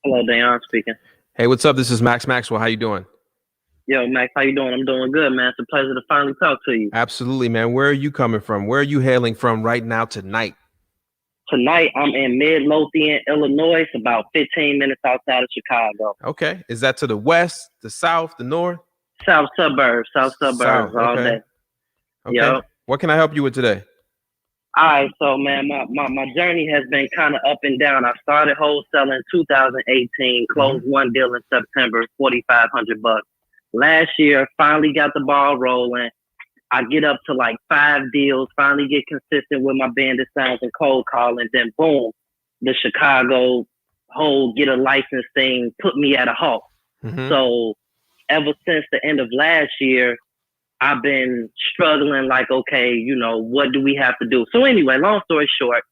[SPEAKER 6] Hello, Dayon speaking.
[SPEAKER 1] Hey, what's up? This is Maxwell. How you doing?
[SPEAKER 6] Yo, Max, how you doing? I'm doing good, man. It's a pleasure to finally talk to you.
[SPEAKER 1] Absolutely, man. Where are you coming from? Where are you hailing from right now tonight?
[SPEAKER 6] Tonight, I'm in Midlothian, Illinois. It's about 15 minutes outside of Chicago.
[SPEAKER 1] Okay. Is that to the west, the south, the north?
[SPEAKER 6] South suburbs all
[SPEAKER 1] okay.
[SPEAKER 6] day.
[SPEAKER 1] Okay.
[SPEAKER 6] Yep.
[SPEAKER 1] What can I help you with today?
[SPEAKER 6] All right, so, man, my journey has been kind of up and down. I started wholesaling in 2018, closed one deal in September, $4,500. Last year, finally got the ball rolling. I get up to like 5 deals, finally get consistent with my bandit sounds and cold calling. Then boom, the Chicago whole get a license thing put me at a halt. So ever since the end of last year, I've been struggling like, okay, you know, what do we have to do? So anyway, long story short,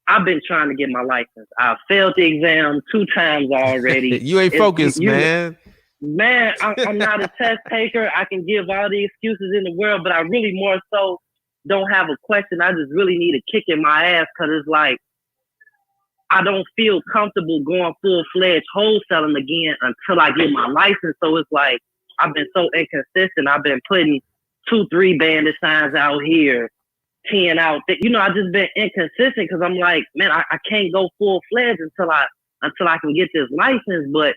[SPEAKER 6] I've been trying to get my license. I failed the exam 2 times already.
[SPEAKER 1] You ain't focused, man.
[SPEAKER 6] Man, I'm not a test taker. I can give all the excuses in the world, but I really more so don't have a question. I just really need a kick in my ass because it's like I don't feel comfortable going full-fledged wholesaling again until I get my license. So it's like I've been so inconsistent. I've been putting 2-3 bandit signs out here, 10 out there. You know, I've just been inconsistent because I'm like, man, I can't go full-fledged until I can get this license. But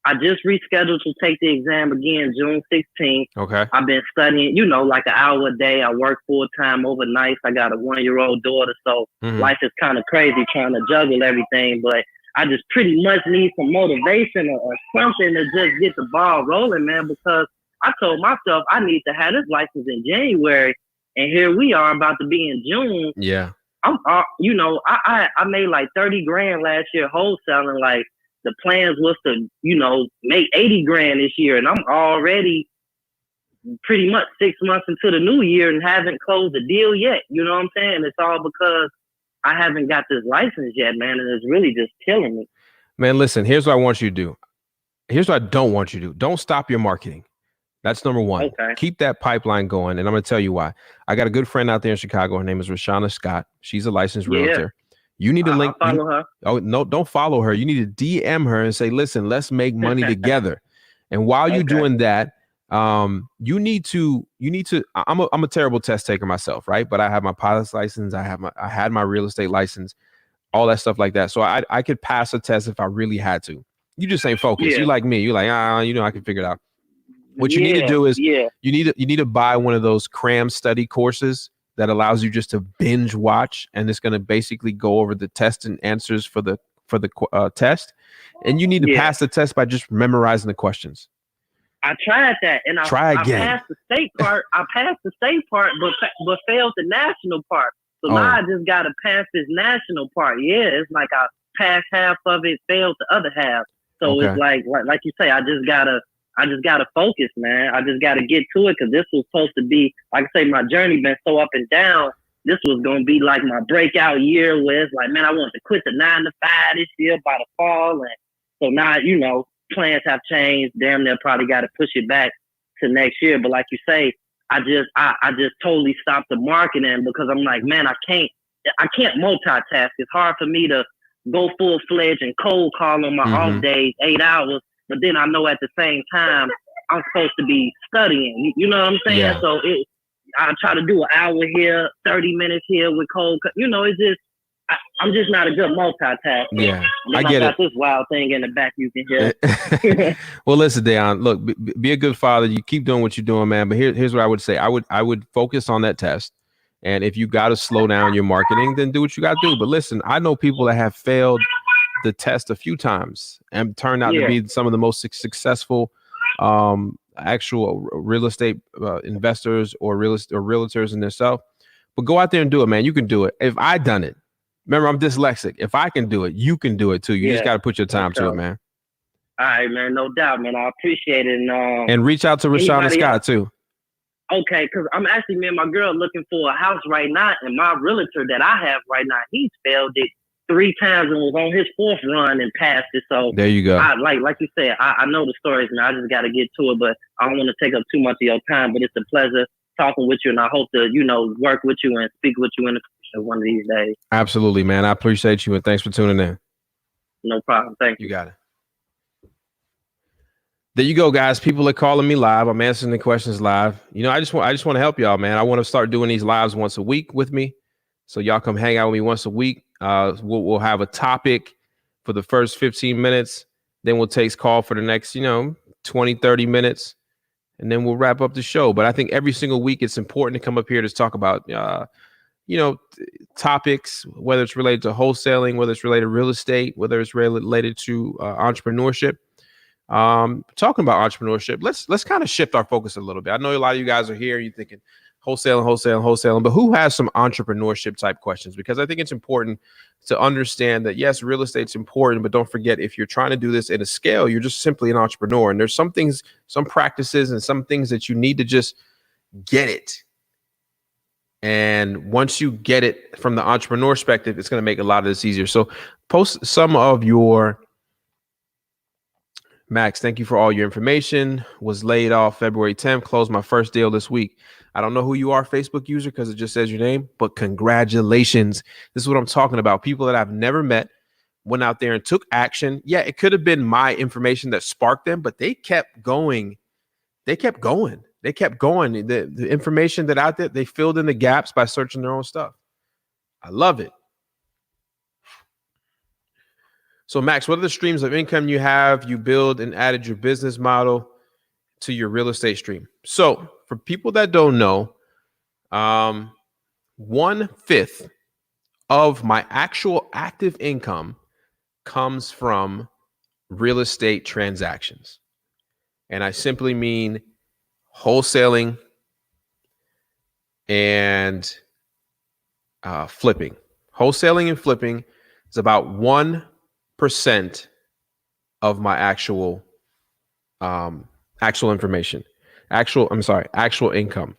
[SPEAKER 6] I just rescheduled to take the exam again, June 16th.
[SPEAKER 1] Okay.
[SPEAKER 6] I've been studying, you know, like an hour a day. I work full-time overnight. I got a 1-year-old daughter, so life is kind of crazy trying to juggle everything. But I just pretty much need some motivation or something to just get the ball rolling, man, because I told myself I need to have this license in January, and here we are about to be in June.
[SPEAKER 1] Yeah.
[SPEAKER 6] You know, I made like 30 grand last year wholesaling. Like, the plans was to, you know, make 80 grand this year. And I'm already pretty much 6 months into the new year and haven't closed a deal yet. You know what I'm saying? It's all because I haven't got this license yet, man. And it's really just killing me.
[SPEAKER 1] Man, listen, here's what I want you to do. Here's what I don't want you to do. Don't stop your marketing. That's number one.
[SPEAKER 6] Okay.
[SPEAKER 1] Keep that pipeline going. And I'm going to tell you why. I got a good friend out there in Chicago. Her name is Rashana Scott. She's a licensed realtor. You need to link.
[SPEAKER 6] Follow her.
[SPEAKER 1] Oh, no, don't follow her. You need to DM her and say, listen, let's make money together. And while you're doing that, you need to, I'm a terrible test taker myself, right? But I have my pilot's license. I had my real estate license, all that stuff like that. So I could pass a test if I really had to. You just ain't focused. You like me. You're like, you know, I can figure it out. What you need to do is you need to buy one of those cram study courses that allows you just to binge watch, and it's going to basically go over the test and answers for the test. And you need to pass the test by just memorizing the questions.
[SPEAKER 6] I tried that, and I passed the state part. I passed the state part, but failed the national part. So now I just got to pass this national part. Yeah, it's like I passed half of it, failed the other half. So it's like you say, I just gotta focus, man. I just gotta get to it because this was supposed to be, like I say, my journey been so up and down. This was gonna be like my breakout year where it's like, man, I want to quit the 9 to 5 this year by the fall, and so now, you know, plans have changed. Damn near probably got to push it back to next year. But like you say, I just totally stopped the marketing because I'm like, man, I can't multitask. It's hard for me to go full fledged and cold call on my off days, 8 hours. But then I know at the same time I'm supposed to be studying. You know what I'm saying?
[SPEAKER 1] Yeah.
[SPEAKER 6] So I try to do an hour here, 30 minutes here with cold. You know, it's just I'm just not a good multitasker.
[SPEAKER 1] Yeah,
[SPEAKER 6] I
[SPEAKER 1] get
[SPEAKER 6] got
[SPEAKER 1] it.
[SPEAKER 6] This wild thing in the back you can hear.
[SPEAKER 1] Well, listen, Deon, look, be a good father. You keep doing what you're doing, man. But here's what I would say. I would focus on that test. And if you got to slow down your marketing, then do what you got to do. But listen, I know people that have failed the test a few times and turned out to be some of the most successful actual real estate investors or realtors in themselves. But go out there and do it, man. You can do it. If I done it, remember, I'm dyslexic. If I can do it, you can do it too. You just got to put your time to it, man.
[SPEAKER 6] All right, man. No doubt, man. I appreciate it.
[SPEAKER 1] And reach out to Rashawn and Scott too.
[SPEAKER 6] Okay, because I'm actually, me and my girl looking for a house right now, and my realtor that I have right now, he's failed it 3 times and was on his 4th run and passed it. So
[SPEAKER 1] there you go.
[SPEAKER 6] Like you said, I know the stories, man. I just got to get to it, but I don't want to take up too much of your time. But it's a pleasure talking with you, and I hope to, work with you and speak with you in the future one of these days.
[SPEAKER 1] Absolutely, man. I appreciate you, and thanks for tuning in.
[SPEAKER 6] No problem. Thank you.
[SPEAKER 1] You got it. There you go, guys. People are calling me live. I'm answering the questions live. I just want to help y'all, man. I want to start doing these lives once a week with me. So y'all come hang out with me once a week. We'll have a topic for the first 15 minutes. Then we'll take call for the next, 20, 30 minutes. And then we'll wrap up the show. But I think every single week it's important to come up here to talk about, topics, whether it's related to wholesaling, whether it's related to real estate, whether it's related to entrepreneurship. Talking about entrepreneurship, let's kind of shift our focus a little bit. I know a lot of you guys are here. You're thinking wholesaling, but who has some entrepreneurship type questions? Because I think it's important to understand that yes, real estate's important, but don't forget, if you're trying to do this at a scale, you're just simply an entrepreneur. And there's some things, some practices, and some things that you need to just get it. And once you get it from the entrepreneur perspective, it's going to make a lot of this easier. So post some of your Max, thank you for all your information. Was laid off February 10th. Closed my first deal this week. I don't know who you are, Facebook user, because it just says your name, but congratulations. This is what I'm talking about. People that I've never met went out there and took action. Yeah, it could have been my information that sparked them, but they kept going. The information that out there, they filled in the gaps by searching their own stuff. I love it. So Max, what are the streams of income you have? You build and added your business model to your real estate stream. So for people that don't know, 1/5 of my actual active income comes from real estate transactions. And I simply mean wholesaling and flipping. Wholesaling and flipping is about 1% of my actual information, actual income.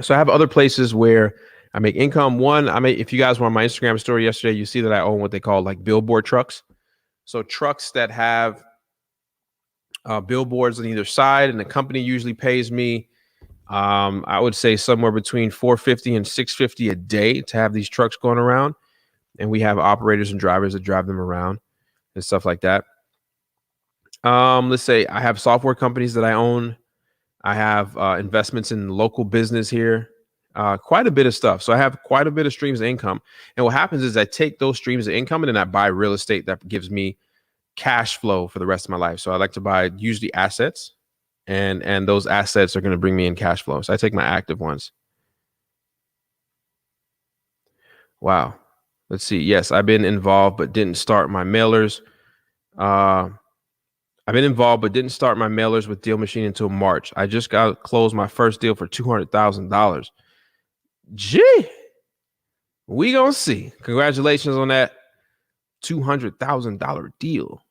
[SPEAKER 1] So I have other places where I make income. If you guys were on my Instagram story yesterday, you see that I own what they call like billboard trucks. So trucks that have billboards on either side, and the company usually pays me, I would say somewhere between $450 and $650 a day to have these trucks going around. And we have operators and drivers that drive them around and stuff like that. Let's say I have software companies that I own. I have investments in local business here, quite a bit of stuff. So I have quite a bit of streams of income. And what happens is I take those streams of income and then I buy real estate that gives me cash flow for the rest of my life. So I like to buy usually assets, and those assets are going to bring me in cash flow. So I take my active ones. Wow. Let's see. Yes, I've been involved, but didn't start my mailers. I've been involved, but didn't start my mailers with Deal Machine until March. I just got to close my first deal for $200,000. Gee, we gonna see. Congratulations on that $200,000 deal.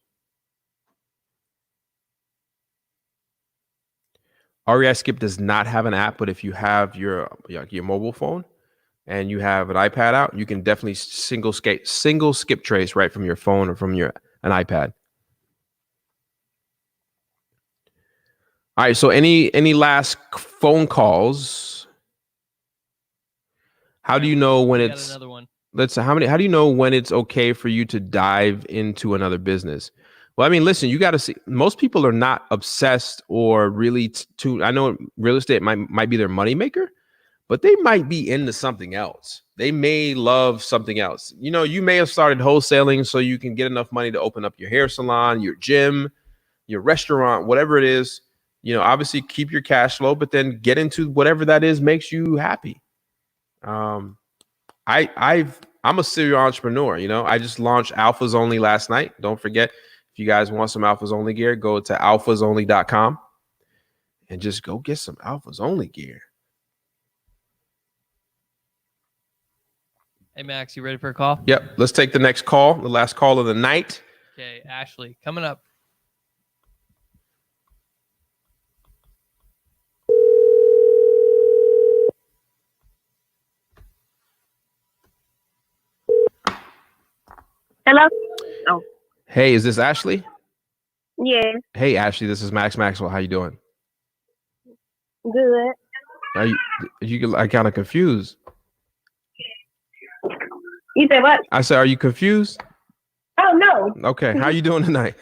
[SPEAKER 1] REI Skip does not have an app, but if you have your mobile phone and you have an iPad out, you can definitely single skip trace right from your phone or from an iPad. All right. So any last phone calls? How do you know when it's
[SPEAKER 2] another one?
[SPEAKER 1] How do you know when it's okay for you to dive into another business? Well, I mean, listen, you got to see, most people are not obsessed or really I know real estate might be their moneymaker, but they might be into something else. They may love something else. You know, you may have started wholesaling so you can get enough money to open up your hair salon, your gym, your restaurant, whatever it is. You know, obviously keep your cash flow, but then get into whatever that is makes you happy. I'm a serial entrepreneur. You know, I just launched Alphas Only last night. Don't forget, if you guys want some Alphas Only gear, go to alphasonly.com and just go get some Alphas Only gear.
[SPEAKER 2] Hey, Max, you ready for a call?
[SPEAKER 1] Yep. Let's take the next call, the last call of the night.
[SPEAKER 2] Okay, Ashley, coming up.
[SPEAKER 7] Hello? Oh.
[SPEAKER 1] Hey, is this Ashley?
[SPEAKER 7] Yeah,
[SPEAKER 1] Hey, Ashley, this is Maxwell. How you doing?
[SPEAKER 7] good.
[SPEAKER 1] Are you I kind of confused.
[SPEAKER 7] You said what?
[SPEAKER 1] I said, are you confused?
[SPEAKER 7] Oh, no.
[SPEAKER 1] Okay. How you doing tonight?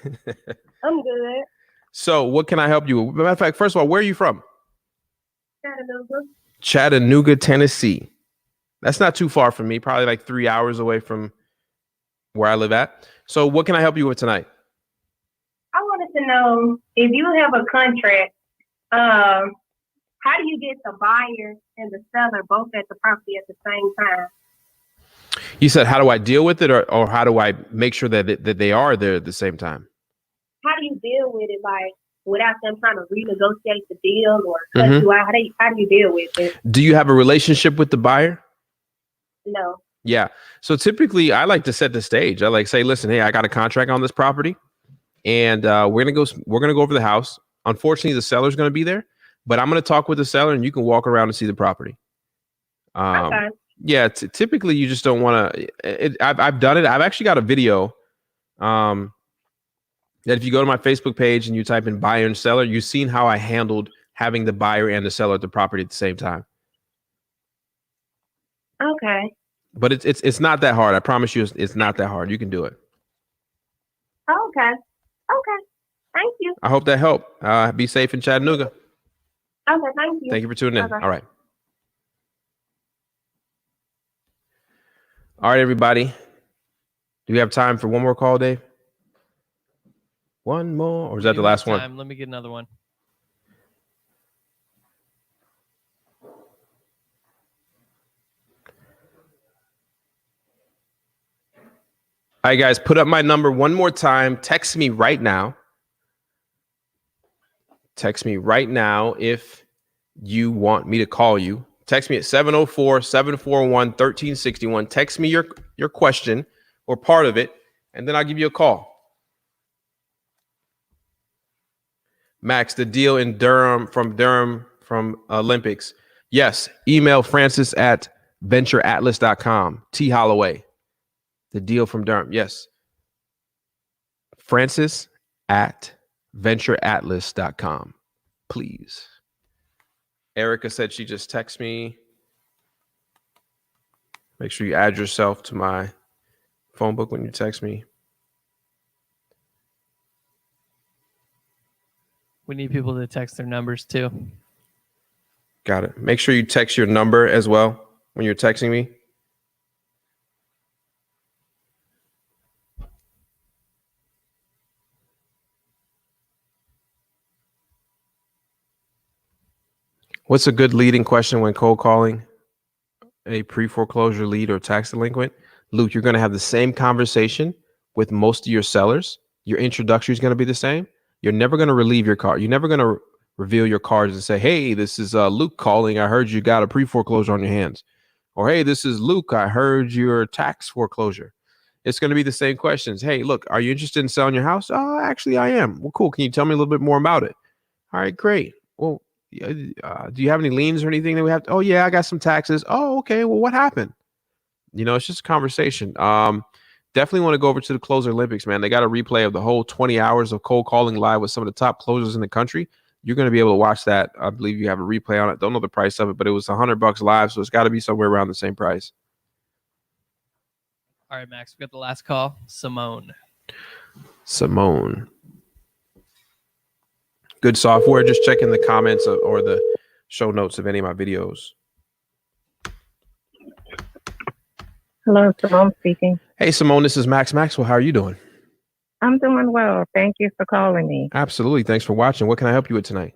[SPEAKER 7] I'm good.
[SPEAKER 1] So what can I help you with? Matter of fact, first of all, where are you from?
[SPEAKER 7] Chattanooga.
[SPEAKER 1] Chattanooga, Tennessee. That's not too far from me, probably like 3 hours away from where I live at. So what can I help you with tonight?
[SPEAKER 7] I wanted to know if you have a contract, how do you get the buyer and the seller both at the property at the same time?
[SPEAKER 1] You said, how do I deal with it, or how do I make sure that they are there at the same time?
[SPEAKER 7] How do you deal with it, like, without them trying to renegotiate the deal or cut you out? How do you deal with it?
[SPEAKER 1] Do you have a relationship with the buyer?
[SPEAKER 7] No.
[SPEAKER 1] Yeah. So typically I like to set the stage. I like say, listen, hey, I got a contract on this property and we're going to go over the house. Unfortunately, the seller's going to be there, but I'm going to talk with the seller and you can walk around and see the property.
[SPEAKER 7] Okay.
[SPEAKER 1] Yeah. Typically you just don't want to, I've done it. I've actually got a video that if you go to my Facebook page and you type in buyer and seller, you've seen how I handled having the buyer and the seller at the property at the same time.
[SPEAKER 7] Okay.
[SPEAKER 1] But it's not that hard. I promise you, it's not that hard. You can do it.
[SPEAKER 7] Okay. Okay. Thank you.
[SPEAKER 1] I hope that helped. Be safe in Chattanooga.
[SPEAKER 7] Okay. Thank you.
[SPEAKER 1] Thank you for tuning in.
[SPEAKER 7] Bye-bye.
[SPEAKER 1] All right. All right, everybody. Do we have time for one more call, Dave? One more, or is that the last one?
[SPEAKER 2] Let me get another one.
[SPEAKER 1] All right, guys, put up my number one more time. Text me right now. Text me right now if you want me to call you. Text me at 704-741-1361. Text me your question or part of it, and then I'll give you a call. Max, the deal in Durham from Olympics. Yes, email Francis at ventureatlas.com. T Holloway. The deal from Durham. Yes. Francis at ventureatlas.com. Please. Erica said she just texted me. Make sure you add yourself to my phone book when you text me.
[SPEAKER 2] We need people to text their numbers too.
[SPEAKER 1] Got it. Make sure you text your number as well when you're texting me. What's a good leading question when cold calling a pre-foreclosure lead or tax delinquent? Luke, you're going to have the same conversation with most of your sellers. Your introductory is going to be the same. You're never going to relieve your card. You're never going to reveal your cards and say, hey, this is Luke calling. I heard you got a pre-foreclosure on your hands. Or, hey, this is Luke. I heard your tax foreclosure. It's going to be the same questions. Hey, look, are you interested in selling your house? Oh, actually, I am. Well, cool. Can you tell me a little bit more about it? All right, great. Well, do you have any liens or anything that we have to? Oh, yeah, I got some taxes. Oh, okay. Well, what happened? You know, it's just a conversation. Definitely want to go over to the Closer Olympics, man. They got a replay of the whole 20 hours of cold calling live with some of the top closers in the country. You're going to be able to watch that. I believe you have a replay on it. Don't know the price of it, but it was $100 live. So it's got to be somewhere around the same price.
[SPEAKER 2] All right, Max, we got the last call. Simone.
[SPEAKER 1] Good software. Just checking the comments or the show notes of any of my videos.
[SPEAKER 8] Hello, Simone speaking.
[SPEAKER 1] Hey, Simone, this is Maxwell. How are you doing?
[SPEAKER 8] I'm doing well. Thank you for calling me.
[SPEAKER 1] Absolutely. Thanks for watching. What can I help you with tonight?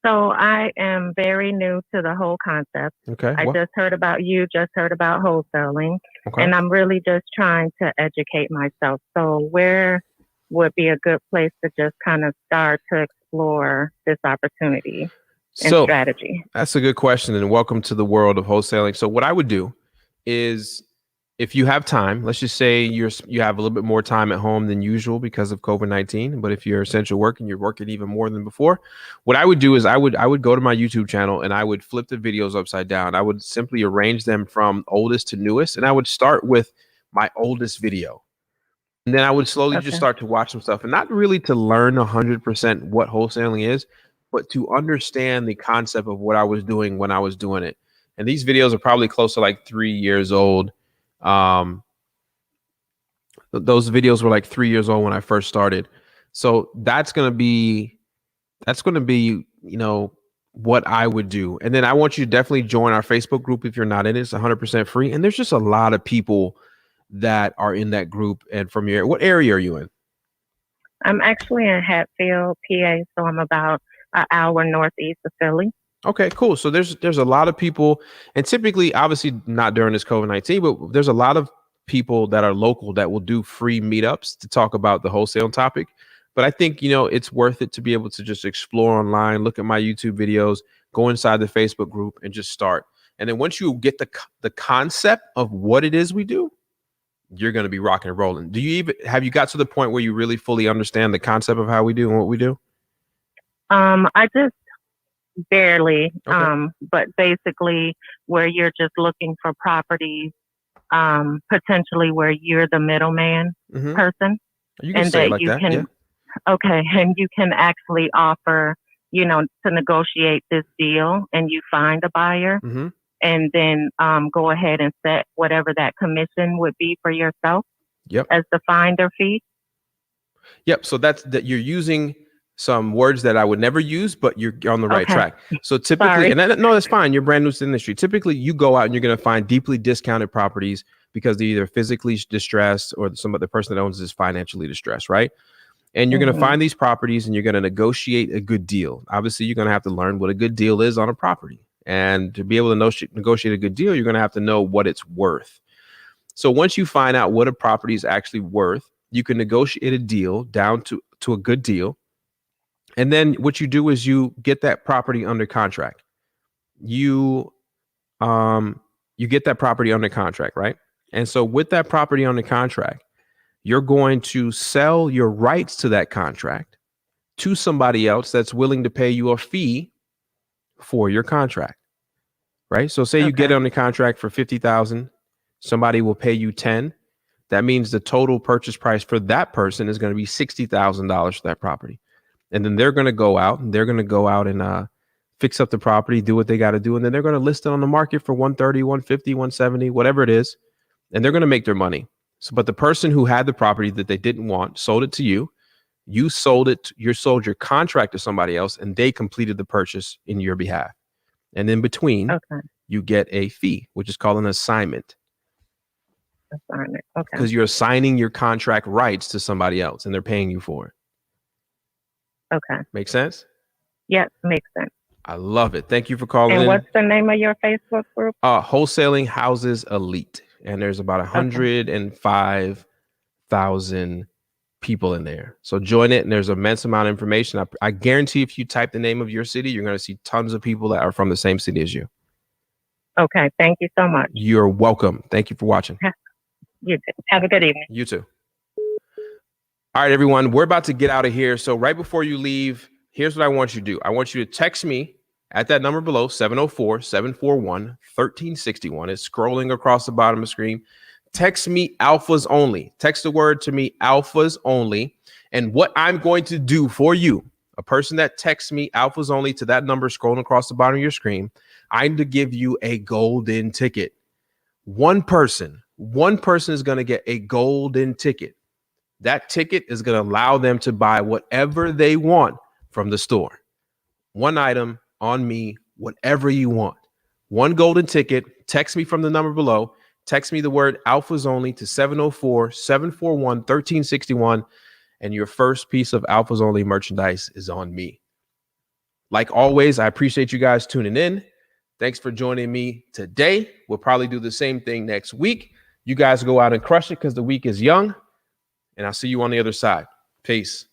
[SPEAKER 8] So I am very new to the whole concept.
[SPEAKER 1] Okay.
[SPEAKER 8] I just heard about wholesaling,
[SPEAKER 1] Okay.
[SPEAKER 8] and I'm really just trying to educate myself. So where would be a good place to just kind of start to explore this opportunity and strategy?
[SPEAKER 1] That's a good question, and welcome to the world of wholesaling. So what I would do is, if you have time, let's just say you have a little bit more time at home than usual because of COVID-19, but if you're essential work and you're working even more than before, what I would do is I would go to my YouTube channel and I would flip the videos upside down. I would simply arrange them from oldest to newest, and I would start with my oldest video. And then I would slowly just start to watch some stuff, and not really to learn 100% what wholesaling is, but to understand the concept of what I was doing when I was doing it. And these videos are probably close to like 3 years old. Those videos were like 3 years old when I first started. So that's going to be, what I would do. And then I want you to definitely join our Facebook group. If you're not in it, it's 100% free. And there's just a lot of people that are in that group. And from your, what area are you in?
[SPEAKER 8] I'm actually in Hatfield, PA. So I'm about an hour northeast of Philly.
[SPEAKER 1] Okay, cool. So there's a lot of people, and typically, obviously not during this COVID-19, but there's a lot of people that are local that will do free meetups to talk about the wholesale topic. But I think, it's worth it to be able to just explore online, look at my YouTube videos, go inside the Facebook group and just start. And then once you get the concept of what it is we do, you're going to be rocking and rolling. Have you got to the point where you really fully understand the concept of how we do and what we do?
[SPEAKER 8] I just barely, but basically where you're just looking for properties, potentially where you're the middleman person.
[SPEAKER 1] You can say it like that. Yeah.
[SPEAKER 8] Okay. And you can actually offer, to negotiate this deal, and you find a buyer and then go ahead and set whatever that commission would be for yourself as the finder fee. Yep.
[SPEAKER 1] So that's that you're using some words that I would never use, but you're on the right track. So typically, no, that's fine. You're brand new to the industry. Typically, you go out and you're going to find deeply discounted properties because they're either physically distressed or the person that owns is financially distressed, right? And you're going to find these properties and you're going to negotiate a good deal. Obviously, you're going to have to learn what a good deal is on a property. And to be able to negotiate a good deal, you're going to have to know what it's worth. So once you find out what a property is actually worth, you can negotiate a deal down to a good deal. And then what you do is you get that property under contract. You get that property under contract, right? And so with that property under contract, you're going to sell your rights to that contract to somebody else that's willing to pay you a fee for your contract, right? So say you get it on the contract for $50,000, somebody will pay you 10. That means the total purchase price for that person is going to be $60,000 for that property. And then they're going to go out and fix up the property, do what they got to do. And then they're going to list it on the market for 130, 150, 170, whatever it is. And they're going to make their money. So, but the person who had the property that they didn't want sold it to you. You sold your contract to somebody else, and they completed the purchase in your behalf. And in between, you get a fee, which is called an assignment.
[SPEAKER 8] Assignment. Okay.
[SPEAKER 1] Because you're assigning your contract rights to somebody else, and they're paying you for it.
[SPEAKER 8] Okay.
[SPEAKER 1] Make sense?
[SPEAKER 8] Yes, makes sense.
[SPEAKER 1] I love it. Thank you for calling in.
[SPEAKER 8] And what's the name of your Facebook group?
[SPEAKER 1] Wholesaling Houses Elite. And there's about 105,000 people in there. So join it. And there's an immense amount of information. I guarantee if you type the name of your city, you're going to see tons of people that are from the same city as you.
[SPEAKER 8] Okay. Thank you so much.
[SPEAKER 1] You're welcome. Thank you for watching.
[SPEAKER 8] You too. Have a good evening.
[SPEAKER 1] You too. All right, everyone, we're about to get out of here. So right before you leave, here's what I want you to do. I want you to text me at that number below, 704-741-1361. It's scrolling across the bottom of the screen. Text me alphas only. Text the word to me, alphas only. And what I'm going to do for you, a person that texts me alphas only to that number scrolling across the bottom of your screen, I'm to give you a golden ticket. One person is going to get a golden ticket. That ticket is going to allow them to buy whatever they want from the store. One item on me, whatever you want. One golden ticket. Text me from the number below. Text me the word Alphas Only to 704-741-1361, and your first piece of Alphas Only merchandise is on me. Like always, I appreciate you guys tuning in. Thanks for joining me today. We'll probably do the same thing next week. You guys go out and crush it because the week is young, and I'll see you on the other side. Peace.